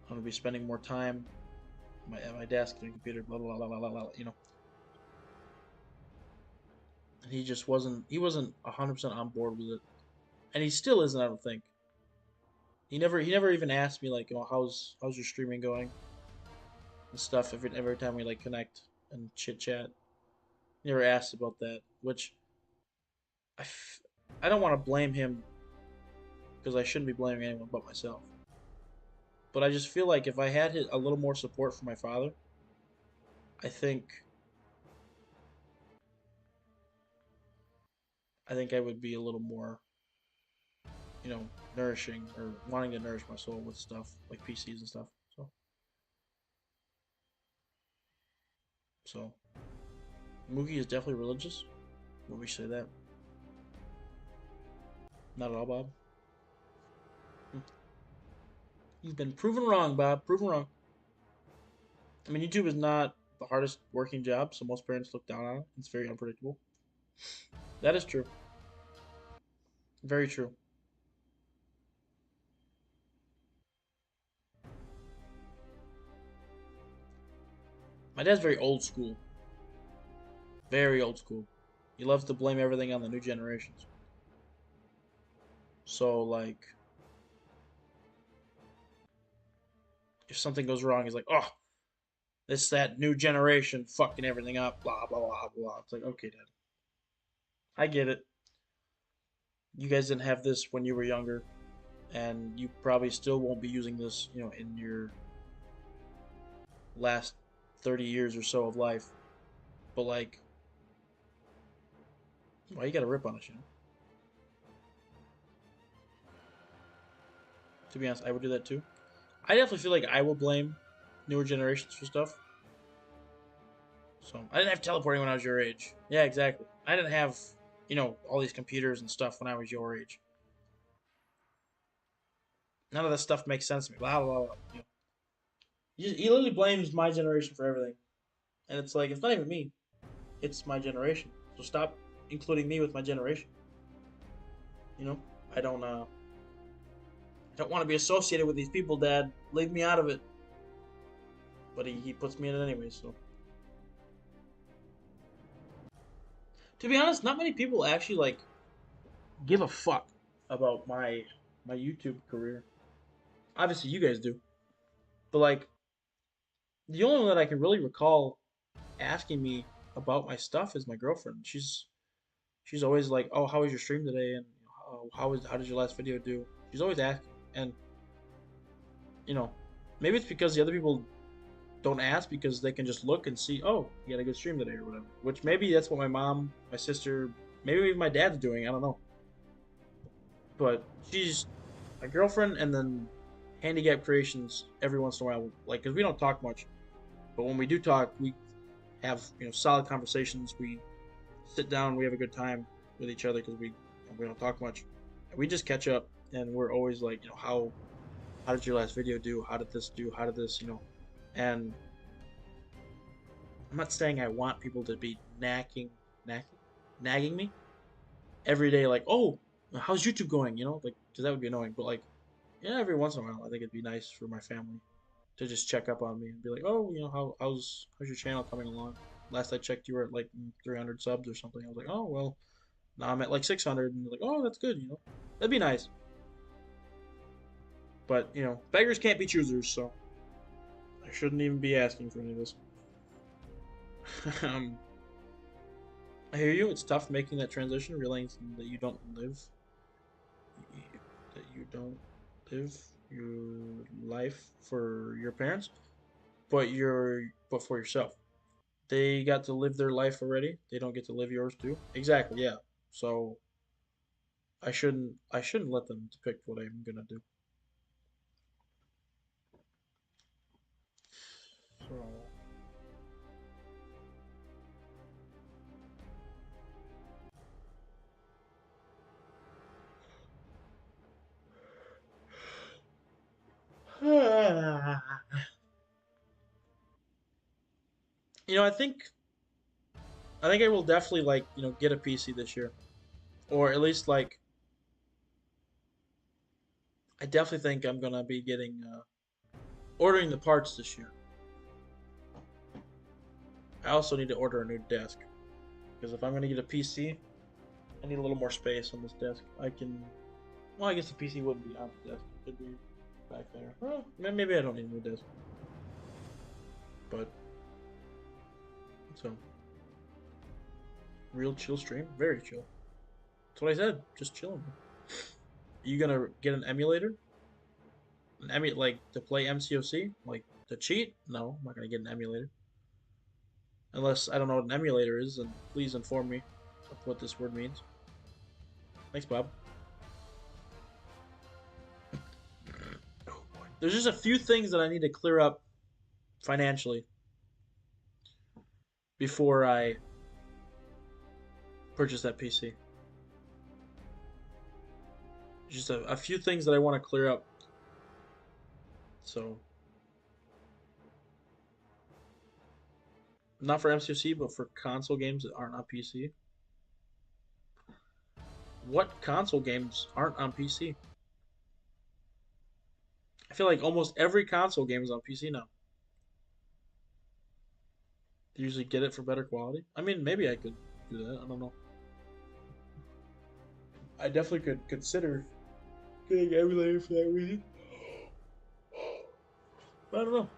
gonna be spending more time at my desk and computer, blah blah blah blah blah blah." And he wasn't 100% on board with it, and he still isn't. I don't think he never even asked me like, how's your streaming going and stuff. Every time we like connect and chit chat, he never asked about that, which I f- I don't want to blame him because I shouldn't be blaming anyone but myself. But I just feel like if I had a little more support from my father, I think I think I would be a little more, you know, nourishing or wanting to nourish my soul with stuff like PCs and stuff. So Mookie is definitely religious. Would we say that? Not at all, Bob. Hmm. You've been proven wrong, Bob. Proven wrong. I mean, YouTube is not the hardest working job, so most parents look down on it. It's very unpredictable. That is true. Very true. My dad's very old school. Very old school. He loves to blame everything on the new generations. So, like, if something goes wrong, he's like, oh, this, that new generation fucking everything up, blah, blah, blah, blah. It's like, okay, Dad. I get it. You guys didn't have this when you were younger, and you probably still won't be using this, in your last 30 years or so of life. But, like, why you gotta rip on us? To be honest, I would do that too. I definitely feel like I will blame newer generations for stuff. So I didn't have teleporting when I was your age. Yeah, exactly. I didn't have, all these computers and stuff when I was your age. None of this stuff makes sense to me. Blah blah blah. He literally blames my generation for everything, and it's like it's not even me. It's my generation. So stop including me with my generation. You know, I don't. I don't want to be associated with these people, Dad. Leave me out of it. But he puts me in it anyway. So to be honest, not many people actually like give a fuck about my YouTube career. Obviously, you guys do, but like the only one that I can really recall asking me about my stuff is my girlfriend. She's always like, "Oh, how was your stream today?" And how did your last video do? She's always asking, and you know, maybe it's because the other people don't ask because they can just look and see, "Oh, you had a good stream today" or whatever. Which maybe that's what my mom, my sister, maybe even my dad's doing. I don't know, but she's my girlfriend, and then Handicap Creations every once in a while, like because we don't talk much, but when we do talk, we have solid conversations. We sit down, we have a good time with each other because we don't talk much, and we just catch up, and we're always like, how did your last video do? How did this do? How did this, and I'm not saying I want people to be nagging, nagging me every day, like, oh, how's YouTube going? Like, because that would be annoying. But like, yeah, every once in a while, I think it'd be nice for my family to just check up on me and be like, oh, how's your channel coming along? Last I checked, you were at like 300 subs or something. I was like, oh well, now I'm at like 600, and they're like, oh, that's good. That'd be nice. But beggars can't be choosers, so I shouldn't even be asking for any of this. um, I hear you. It's tough making that transition, realizing that you don't live, that you don't live your life for your parents, but for yourself. They got to live their life already. They don't get to live yours too. Exactly. Yeah. So I shouldn't let them depict what I'm gonna do. So I think I will definitely like get a PC this year, or at least like I definitely think I'm gonna be getting ordering the parts this year. I also need to order a new desk because if I'm gonna get a PC, I need a little more space on this desk. I can. Well, I guess the PC wouldn't be on the desk. It could be back there. Well, maybe I don't need a new desk, but so real chill stream, very chill. That's what I said. Just chilling. Are you gonna get an emulator? Like to play MCOC? Like to cheat? No, I'm not gonna get an emulator. Unless I don't know what an emulator is, and please inform me of what this word means. Thanks, Bob. There's just a few things that I need to clear up financially before I purchase that PC. Just a few things that I want to clear up. So, not for MCOC, but for console games that aren't on PC. What console games aren't on PC? I feel like almost every console game is on PC now. They usually get it for better quality. I mean, maybe I could do that. I don't know. I definitely could consider getting emulator for that reason. But I don't know.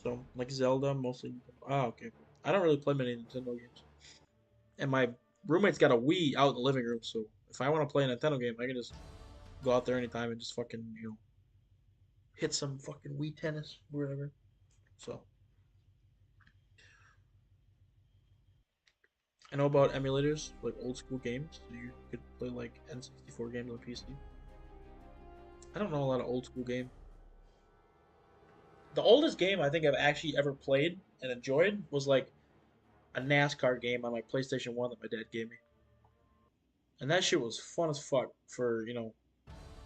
So, like Zelda, mostly. Ah, okay. I don't really play many Nintendo games. And my roommate's got a Wii out in the living room, so if I want to play a Nintendo game, I can just go out there anytime and just fucking, hit some fucking Wii tennis or whatever. So, I know about emulators, like old school games. So you could play like N64 games on PC. I don't know a lot of old school games. The oldest game I think I've actually ever played and enjoyed was like a NASCAR game on my PlayStation 1 that my dad gave me. And that shit was fun as fuck for,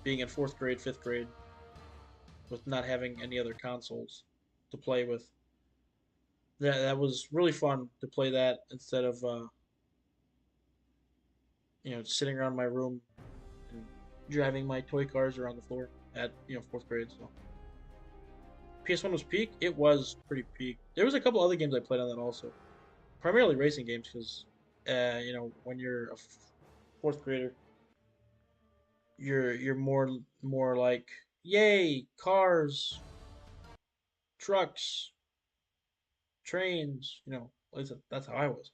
being in fourth grade, fifth grade, with not having any other consoles to play with. That was really fun to play that instead of, sitting around my room and driving my toy cars around the floor at, fourth grade. So PS1 was peak. It was pretty peak. There was a couple other games I played on that also, primarily racing games because, when you're a fourth grader, you're more like, yay, cars, trucks, trains. At least that's how I was.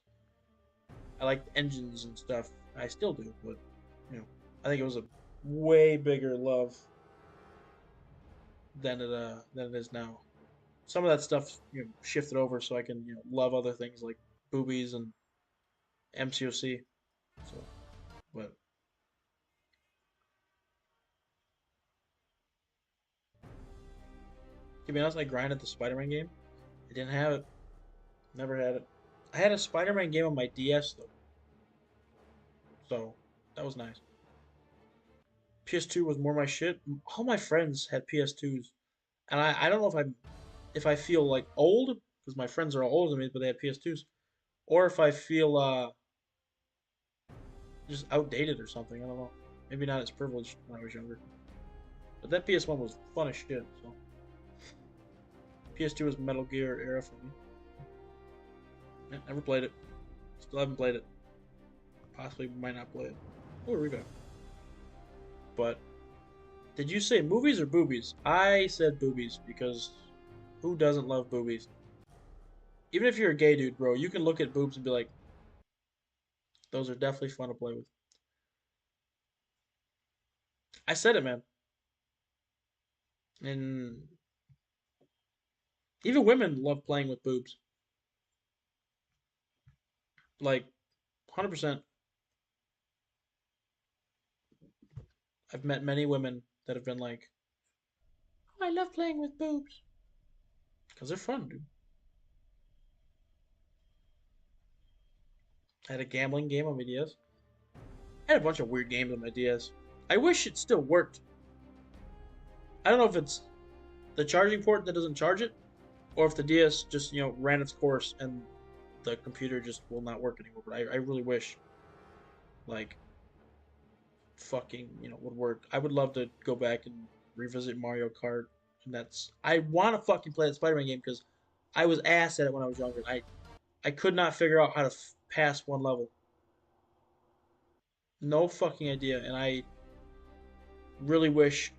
I liked engines and stuff. I still do, but you know, I think it was a way bigger love than it is now. Some of that stuff shifted over so I can love other things like boobies and MCOC. So, but to be honest, I grinded the Spider-Man game. I didn't have it. Never had it. I had a Spider-Man game on my DS though, so that was nice. PS2 was more my shit. All my friends had PS2s, and I don't know if I feel like old because my friends are all older than me, but they had PS2s, or if I feel just outdated or something. I don't know. Maybe not as privileged when I was younger. But that PS1 was fun as shit. So PS2 was Metal Gear era for me. Yeah, never played it. Still haven't played it. Possibly might not play it. Oh, here we go. But did you say movies or boobies? I said boobies because who doesn't love boobies? Even if you're a gay dude, bro, you can look at boobs and be like, those are definitely fun to play with. I said it, man. And even women love playing with boobs. Like, 100%. I've met many women that have been like, oh, I love playing with boobs. Because they're fun, dude. I had a gambling game on my DS. I had a bunch of weird games on my DS. I wish it still worked. I don't know if it's the charging port that doesn't charge it, or if the DS just, ran its course and the computer just will not work anymore. But I really wish, like, fucking, would work. I would love to go back and revisit Mario Kart. And I want to fucking play that Spider-Man game because I was ass at it when I was younger. I could not figure out how to pass one level. No fucking idea. And I really wish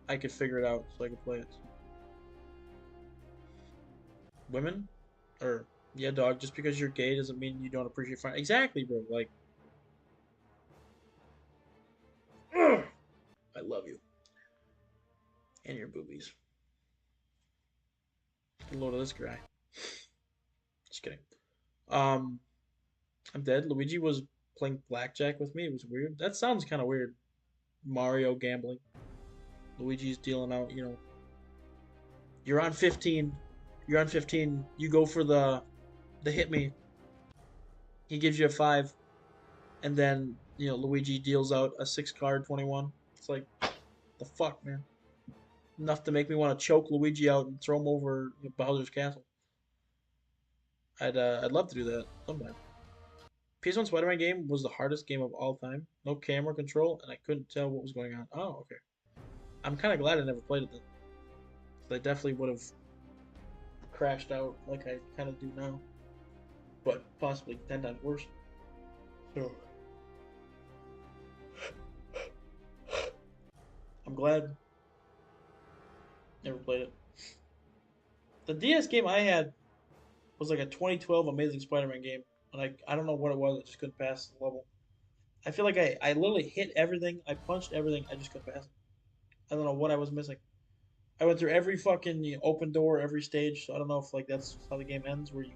I could figure it out so I could play it. Women? Or, yeah, dog, just because you're gay doesn't mean you don't appreciate fun. Exactly, bro. Like, ugh, I love you. And your boobies. Get a load of this guy. Just kidding. Um, I'm dead. Luigi was playing blackjack with me. It was weird. That sounds kind of weird. Mario gambling. Luigi's dealing out, you're on 15. You're on 15. You go for the hit me. He gives you a 5 and then, Luigi deals out a 6 card 21. It's like, the fuck, man. Enough to make me want to choke Luigi out and throw him over Bowser's castle. I'd love to do that sometime. PS1 Spider-Man game was the hardest game of all time. No camera control, and I couldn't tell what was going on. Oh, okay. I'm kind of glad I never played it then. 'Cause I definitely would have crashed out like I kind of do now, but possibly 10 times worse. So I'm glad I never played it. The DS game I had was like a 2012 Amazing Spider-Man game, and I don't know what it was. I just couldn't pass the level. I feel like I literally hit everything. I punched everything. I just couldn't pass it. I don't know what I was missing. I went through every fucking open door, every stage. So I don't know if like that's how the game ends, where you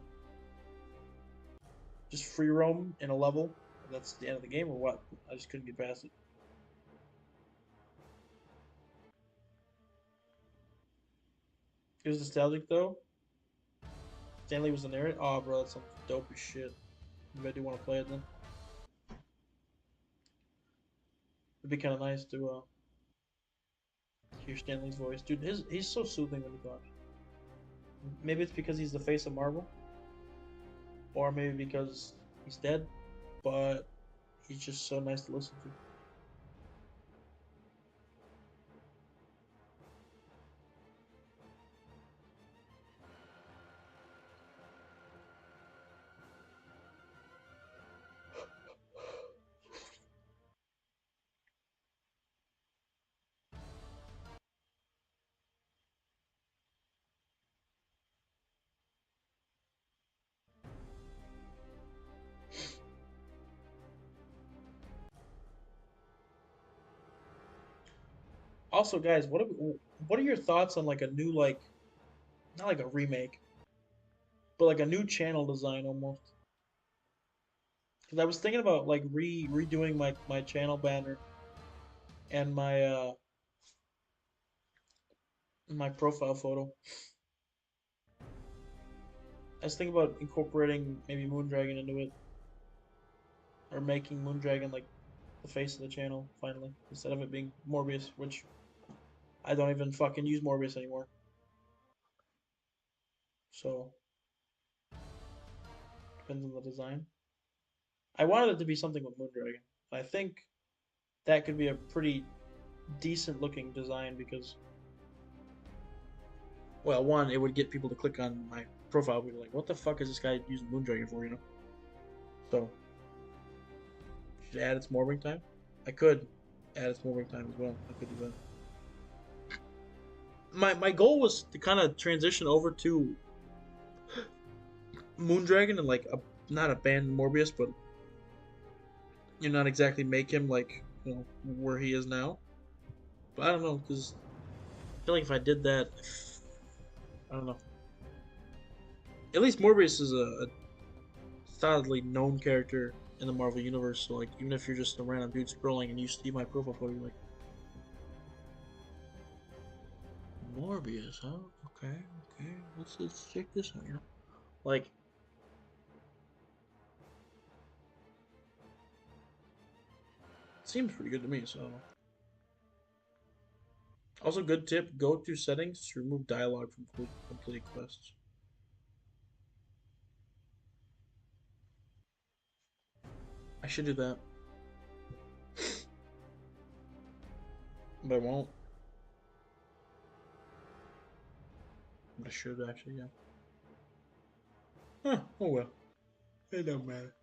just free roam in a level, and that's the end of the game, or what. I just couldn't get past it. It was nostalgic though. Stanley was the narrator. Oh, bro, that sounds dope as shit. Maybe I do want to play it then. It'd be kind of nice to hear Stanley's voice, dude. He's so soothing when he talks. Maybe it's because he's the face of Marvel, or maybe because he's dead. But he's just so nice to listen to. Also, guys, what are your thoughts on like a new like not like a remake, but like a new channel design almost? Because I was thinking about like redoing my channel banner and my profile photo. I was thinking about incorporating maybe Moondragon into it, or making Moondragon like the face of the channel finally, instead of it being Morbius, which I don't even fucking use Morbius anymore. So depends on the design. I wanted it to be something with Moondragon. I think that could be a pretty decent looking design because, well, one, it would get people to click on my profile. Be like, what the fuck is this guy using Moondragon for? So should add its morbing time. I could add its morbing time as well. I could do that. My goal was to kind of transition over to Moondragon and like not abandon Morbius, but not exactly make him like where he is now. But I don't know because I feel like if I did that, I don't know. At least Morbius is a solidly known character in the Marvel universe. So like, even if you're just a random dude scrolling and you see my profile photo, you're like, Morbius, huh? Okay, okay. Let's check this out. Like, it seems pretty good to me. So, also good tip: go to settings to remove dialogue from completed quests. I should do that, but I won't. But I should actually, yeah. Huh, oh well. It don't matter.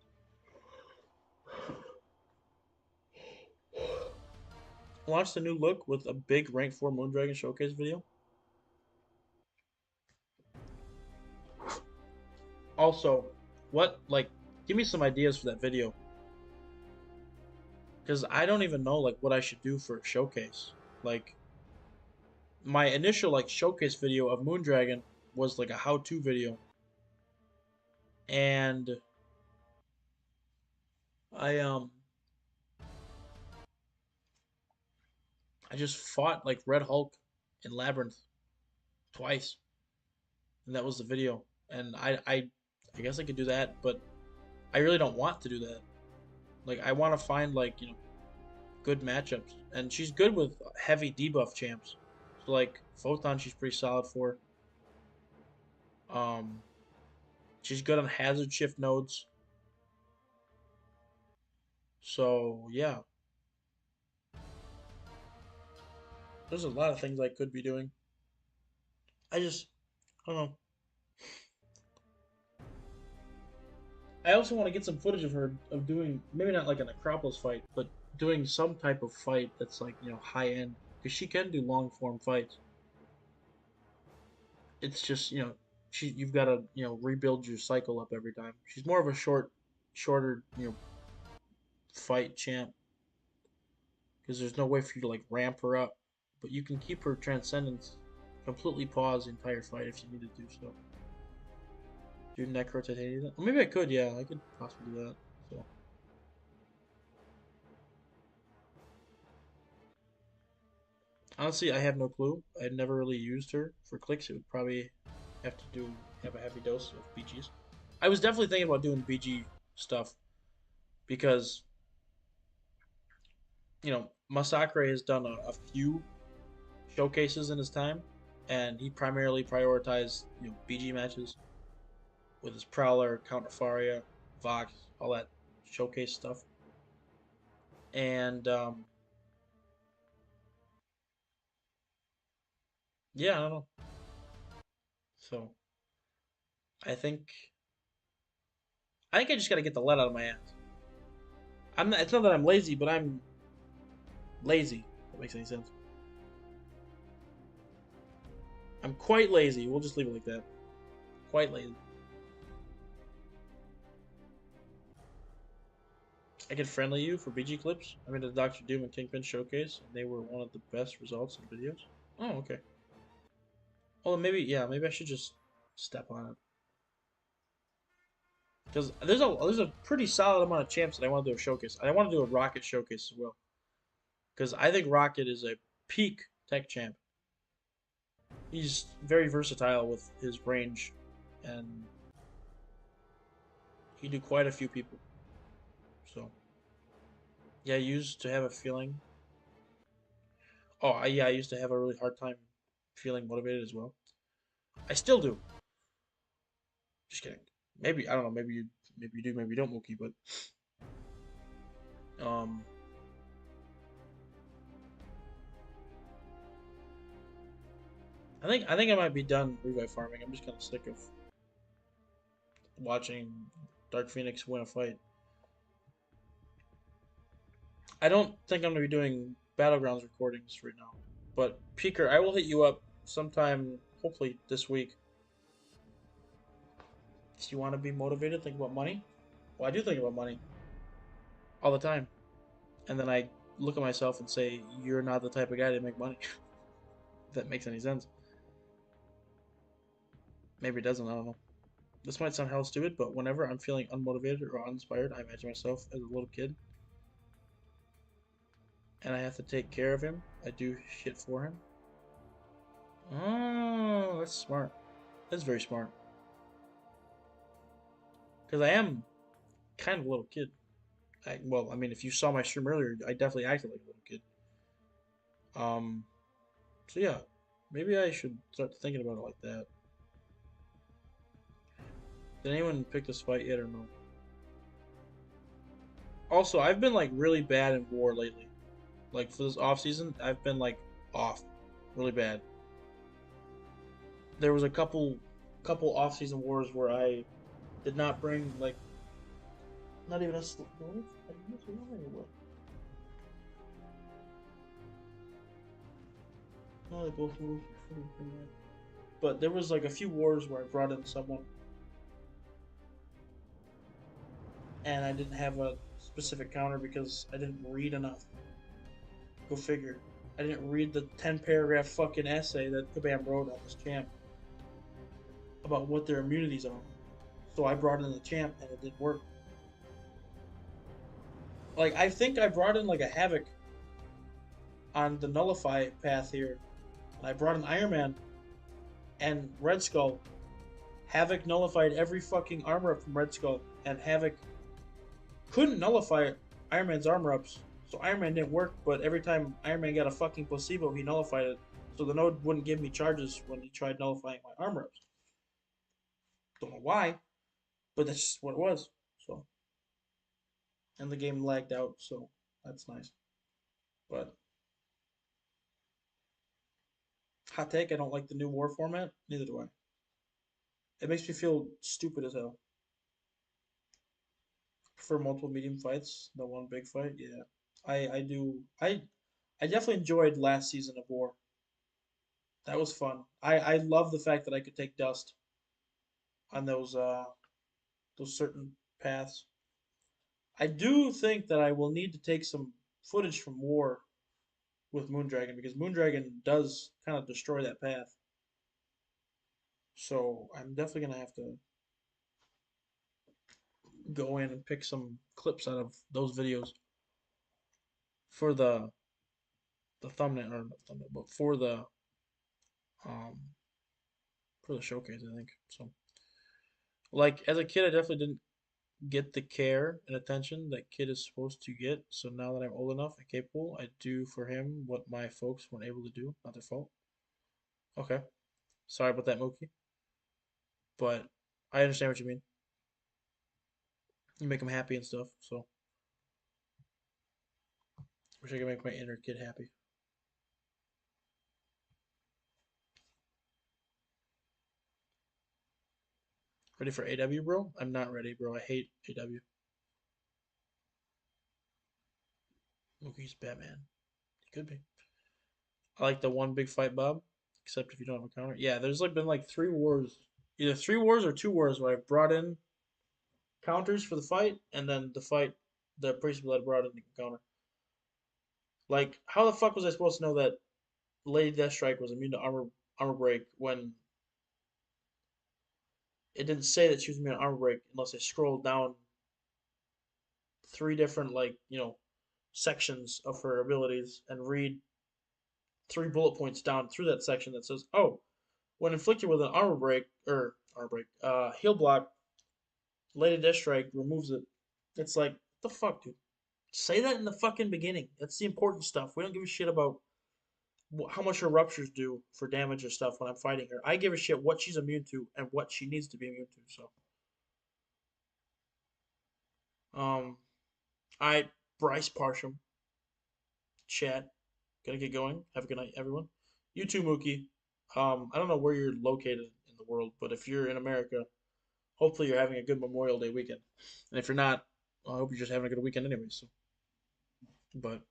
Launched a new look with a big rank 4 Moondragon showcase video. Also, what like give me some ideas for that video because I don't even know like what I should do for a showcase. Like my initial like showcase video of Moondragon was like a how-to video, and I um I just fought like Red Hulk in Labyrinth twice, and that was the video. And I guess I could do that, but I really don't want to do that. Like I want to find like good matchups, and she's good with heavy debuff champs. So like Photon, she's pretty solid for. Um, she's good on hazard shift nodes. So yeah, there's a lot of things I could be doing. I don't know. I also want to get some footage of her of doing maybe not like an Acropolis fight, but doing some type of fight that's like high end because she can do long form fights. It's just you've got to rebuild your cycle up every time. She's more of a shorter fight champ because there's no way for you to like ramp her up, but you can keep her transcendence completely pause the entire fight if you need to do so. Do Necro Titania? Well, maybe I could. Yeah, I could possibly do that. So honestly, I have no clue. I'd never really used her for clicks. It would probably have to have a heavy dose of BGs. I was definitely thinking about doing BG stuff because Masakre has done a few showcases in his time, and he primarily prioritized BG matches with his Prowler, Counter Faria, Vox, all that showcase stuff. And yeah, I don't know. So I think I just got to get the lead out of my ass. I'm not. It's not that I'm lazy, but I'm lazy. If that makes any sense. I'm quite lazy. We'll just leave it like that. Quite lazy. I could friendly you for BG clips. I mean, the Doctor Doom and Kingpin showcase, and they were one of the best results in videos. Oh, okay. Well, maybe yeah, maybe I should just step on it because there's a pretty solid amount of champs that I want to do a showcase. I want to do a Rocket showcase as well because I think Rocket is a peak tech champ. He's very versatile with his range, and he do quite a few people. So yeah, I used to have a feeling. Oh, yeah, I used to have a really hard time feeling motivated as well. I still do. Just kidding. Maybe I don't know. Maybe you do. Maybe you don't, Mookie. But um, I think I might be done revive farming. I'm just kind of sick of watching Dark Phoenix win a fight. I don't think I'm gonna be doing Battlegrounds recordings right now. But Peeker, I will hit you up sometime, hopefully this week. Do you want to be motivated? Think about money? Well, I do think about money all the time. And then I look at myself and say, "You're not the type of guy to make money." If that makes any sense. Maybe it doesn't. I don't know. This might sound hell stupid, but whenever I'm feeling unmotivated or uninspired, I imagine myself as a little kid, and I have to take care of him. I do shit for him. Oh, that's smart. That's very smart. Because I am kind of a little kid. Well, I mean, if you saw my stream earlier, I definitely acted like a little kid. Um, so yeah, maybe I should start thinking about it like that. Did anyone pick this fight yet or no? Also, I've been like really bad in war lately. Like for this off season, I've been like off, really bad. There was a couple off season wars where I did not bring like not even a no, they both moved. But there was like a few wars where I brought in someone and I didn't have a specific counter because I didn't read enough. Go figure. I didn't read the 10 paragraph fucking essay that Kabam wrote on this champ about what their immunities are. So I brought in the champ and it didn't work. Like, I think I brought in like a Havoc on the Nullify path here. And I brought in Iron Man and Red Skull. Havoc nullified every fucking armor up from Red Skull. And Havoc couldn't nullify Iron Man's armor ups. So Iron Man didn't work, but every time Iron Man got a fucking placebo, he nullified it. So the node wouldn't give me charges when he tried nullifying my armor ups. Don't know why, but that's just what it was. So, and the game lagged out, so that's nice. But hot take, I don't like the new war format. Neither do I. It makes me feel stupid as hell. Prefer multiple medium fights than one big fight. Yeah, I do. I definitely enjoyed last season of War. That was fun. I love the fact that I could take dust on those certain paths. I do think that I will need to take some footage from War with Moondragon because Moondragon does kind of destroy that path. So I'm definitely gonna have to go in and pick some clips out of those videos for the thumbnail or not thumbnail, but um for the showcase. I think so. Like as a kid, I definitely didn't get the care and attention that kid is supposed to get. So now that I'm old enough and capable, I do for him what my folks weren't able to do. Not their fault. Okay, sorry about that, Mookie, but I understand what you mean. You make him happy and stuff. So wish I could make my inner kid happy. Ready for AW, bro? I'm not ready, bro. I hate AW. Mookie's Batman. He could be. I like the one big fight, Bob. Except if you don't have a counter. Yeah, there's like been like 3 wars, either 3 wars or 2 wars where I've brought in counters for the fight, and then the fight, the priest blood brought in the counter. Like, how the fuck was I supposed to know that Lady Deathstrike was immune to armor break when it didn't say that she was immune to armor break unless I scrolled down 3 different sections of her abilities and read 3 bullet points down through that section that says, "Oh, when inflicted with an heal block, Lady Deathstrike removes it." It's like, what the fuck, dude? Say that in the fucking beginning. That's the important stuff. We don't give a shit about how much her ruptures do for damage or stuff when I'm fighting her. I give a shit what she's immune to and what she needs to be immune to. So, all right, Bryce Parsham, chat. Gotta get going. Have a good night, everyone. You too, Mookie. I don't know where you're located in the world, but if you're in America, hopefully you're having a good Memorial Day weekend. And if you're not, well, I hope you're just having a good weekend anyway. So, but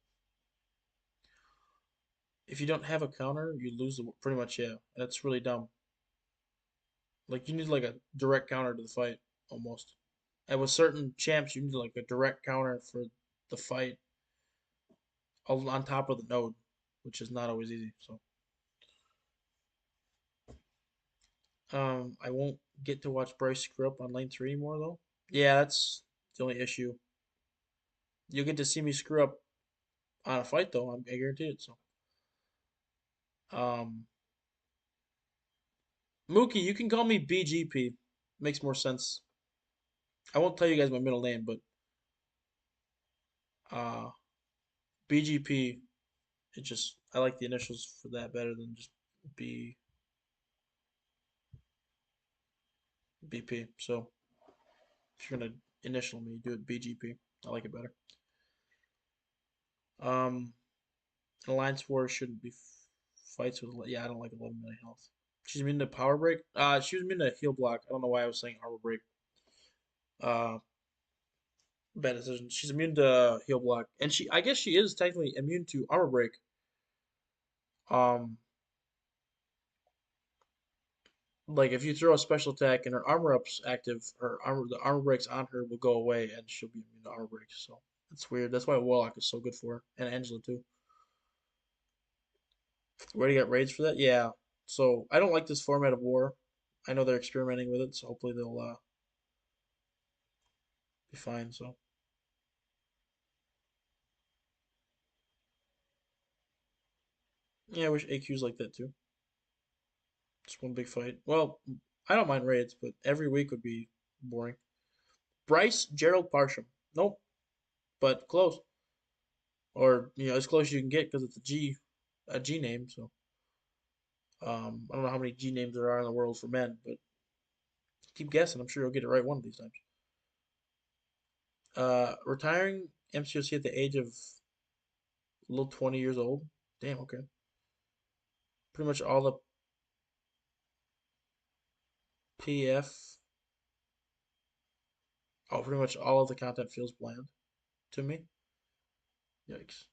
if you don't have a counter, you lose the pretty much. Yeah, that's really dumb. Like you need like a direct counter to the fight almost. And with certain champs, you need like a direct counter for the fight on top of the node, which is not always easy. So, I won't get to watch Bryce screw up on lane 3 anymore though. Yeah, that's the only issue. You'll get to see me screw up on a fight though. I guarantee it. So, um, Mookie, you can call me BGP. Makes more sense. I won't tell you guys my middle name, but uh, BGP. It just I like the initials for that better than just B BP. So if you're gonna initial me, do it BGP. I like it better. Um, Alliance War shouldn't be fights with. Yeah, I don't like 11 million health. She's immune to power break. She was immune to heal block. I don't know why I was saying armor break. Uh, bad decision. She's immune to heal block, and I guess she is technically immune to armor break. Um, like if you throw a special attack and her armor up's active, the armor breaks on her will go away, and she'll be immune to armor breaks. So it's weird. That's why Warlock is so good for her, and Angela too. We already got raids for that. Yeah. So I don't like this format of war. I know they're experimenting with it, so hopefully they'll be fine. So yeah, I wish AQ's like that too. Just one big fight. Well, I don't mind raids, but every week would be boring. Bryce Gerald Parsham. Nope, but close. or as close as you can get because it's a G name. So I don't know how many G names there are in the world for men, but keep guessing. I'm sure you'll get it right one of these times. Retiring MCOC at the age of a little 20 years old. Damn. Okay. Pretty much all the PF. Oh, pretty much all of the content feels bland to me. Yikes.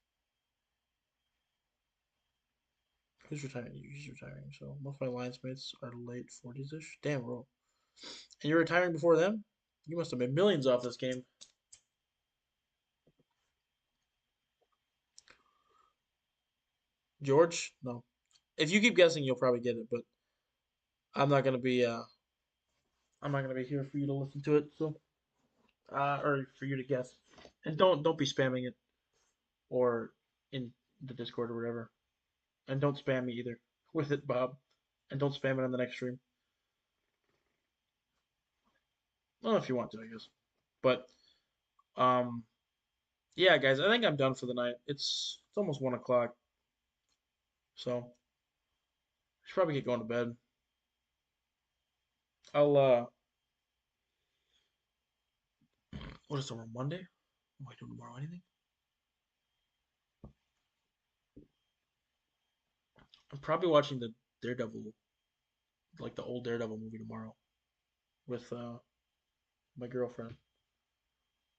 Who's retiring? He's retiring. So most of my alliance mates are late 40s ish. Damn, bro. And you're retiring before them? You must have made millions off this game. George? No. If you keep guessing, you'll probably get it, but I'm not gonna be I'm not gonna be here for you to listen to it, so or for you to guess. And don't be spamming it or in the Discord or whatever. And don't spam me either with it, Bob. And don't spam it on the next stream. Well, if you want to, I guess. But um yeah, guys, I think I'm done for the night. It's almost 1 o'clock, so I should probably get going to bed. I'll what is tomorrow? Monday? What am I doing tomorrow? Anything? I'm probably watching the Daredevil, like the old Daredevil movie tomorrow with my girlfriend.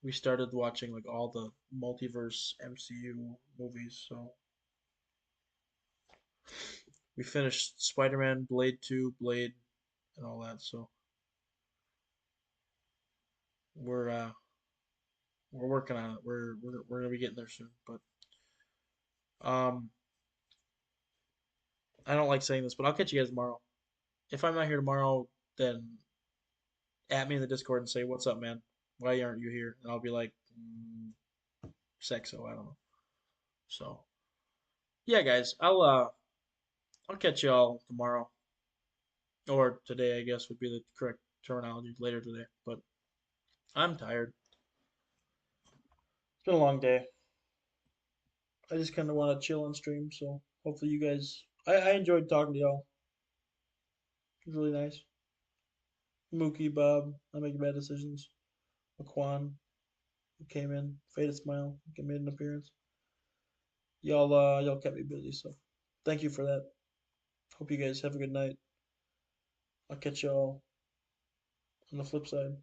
We started watching like all the multiverse MCU movies, so we finished Spider-Man, Blade 2, Blade, and all that. So we're uh we're working on it. We're gonna be getting there soon. But um I don't like saying this, but I'll catch you guys tomorrow. If I'm not here tomorrow, then at me in the Discord and say, "What's up, man? Why aren't you here?" And I'll be like, "Sexo, I don't know." So yeah, guys, I'll catch y'all tomorrow or today. I guess would be the correct terminology. Later today, but I'm tired. It's been a long day. I just kind of want to chill and stream. So hopefully you guys. I enjoyed talking to y'all. It was really nice. Mookie, Bob, I make bad decisions. Laquan, who came in. Faded Smile, who made an appearance. Y'all kept me busy, so thank you for that. Hope you guys have a good night. I'll catch y'all on the flip side.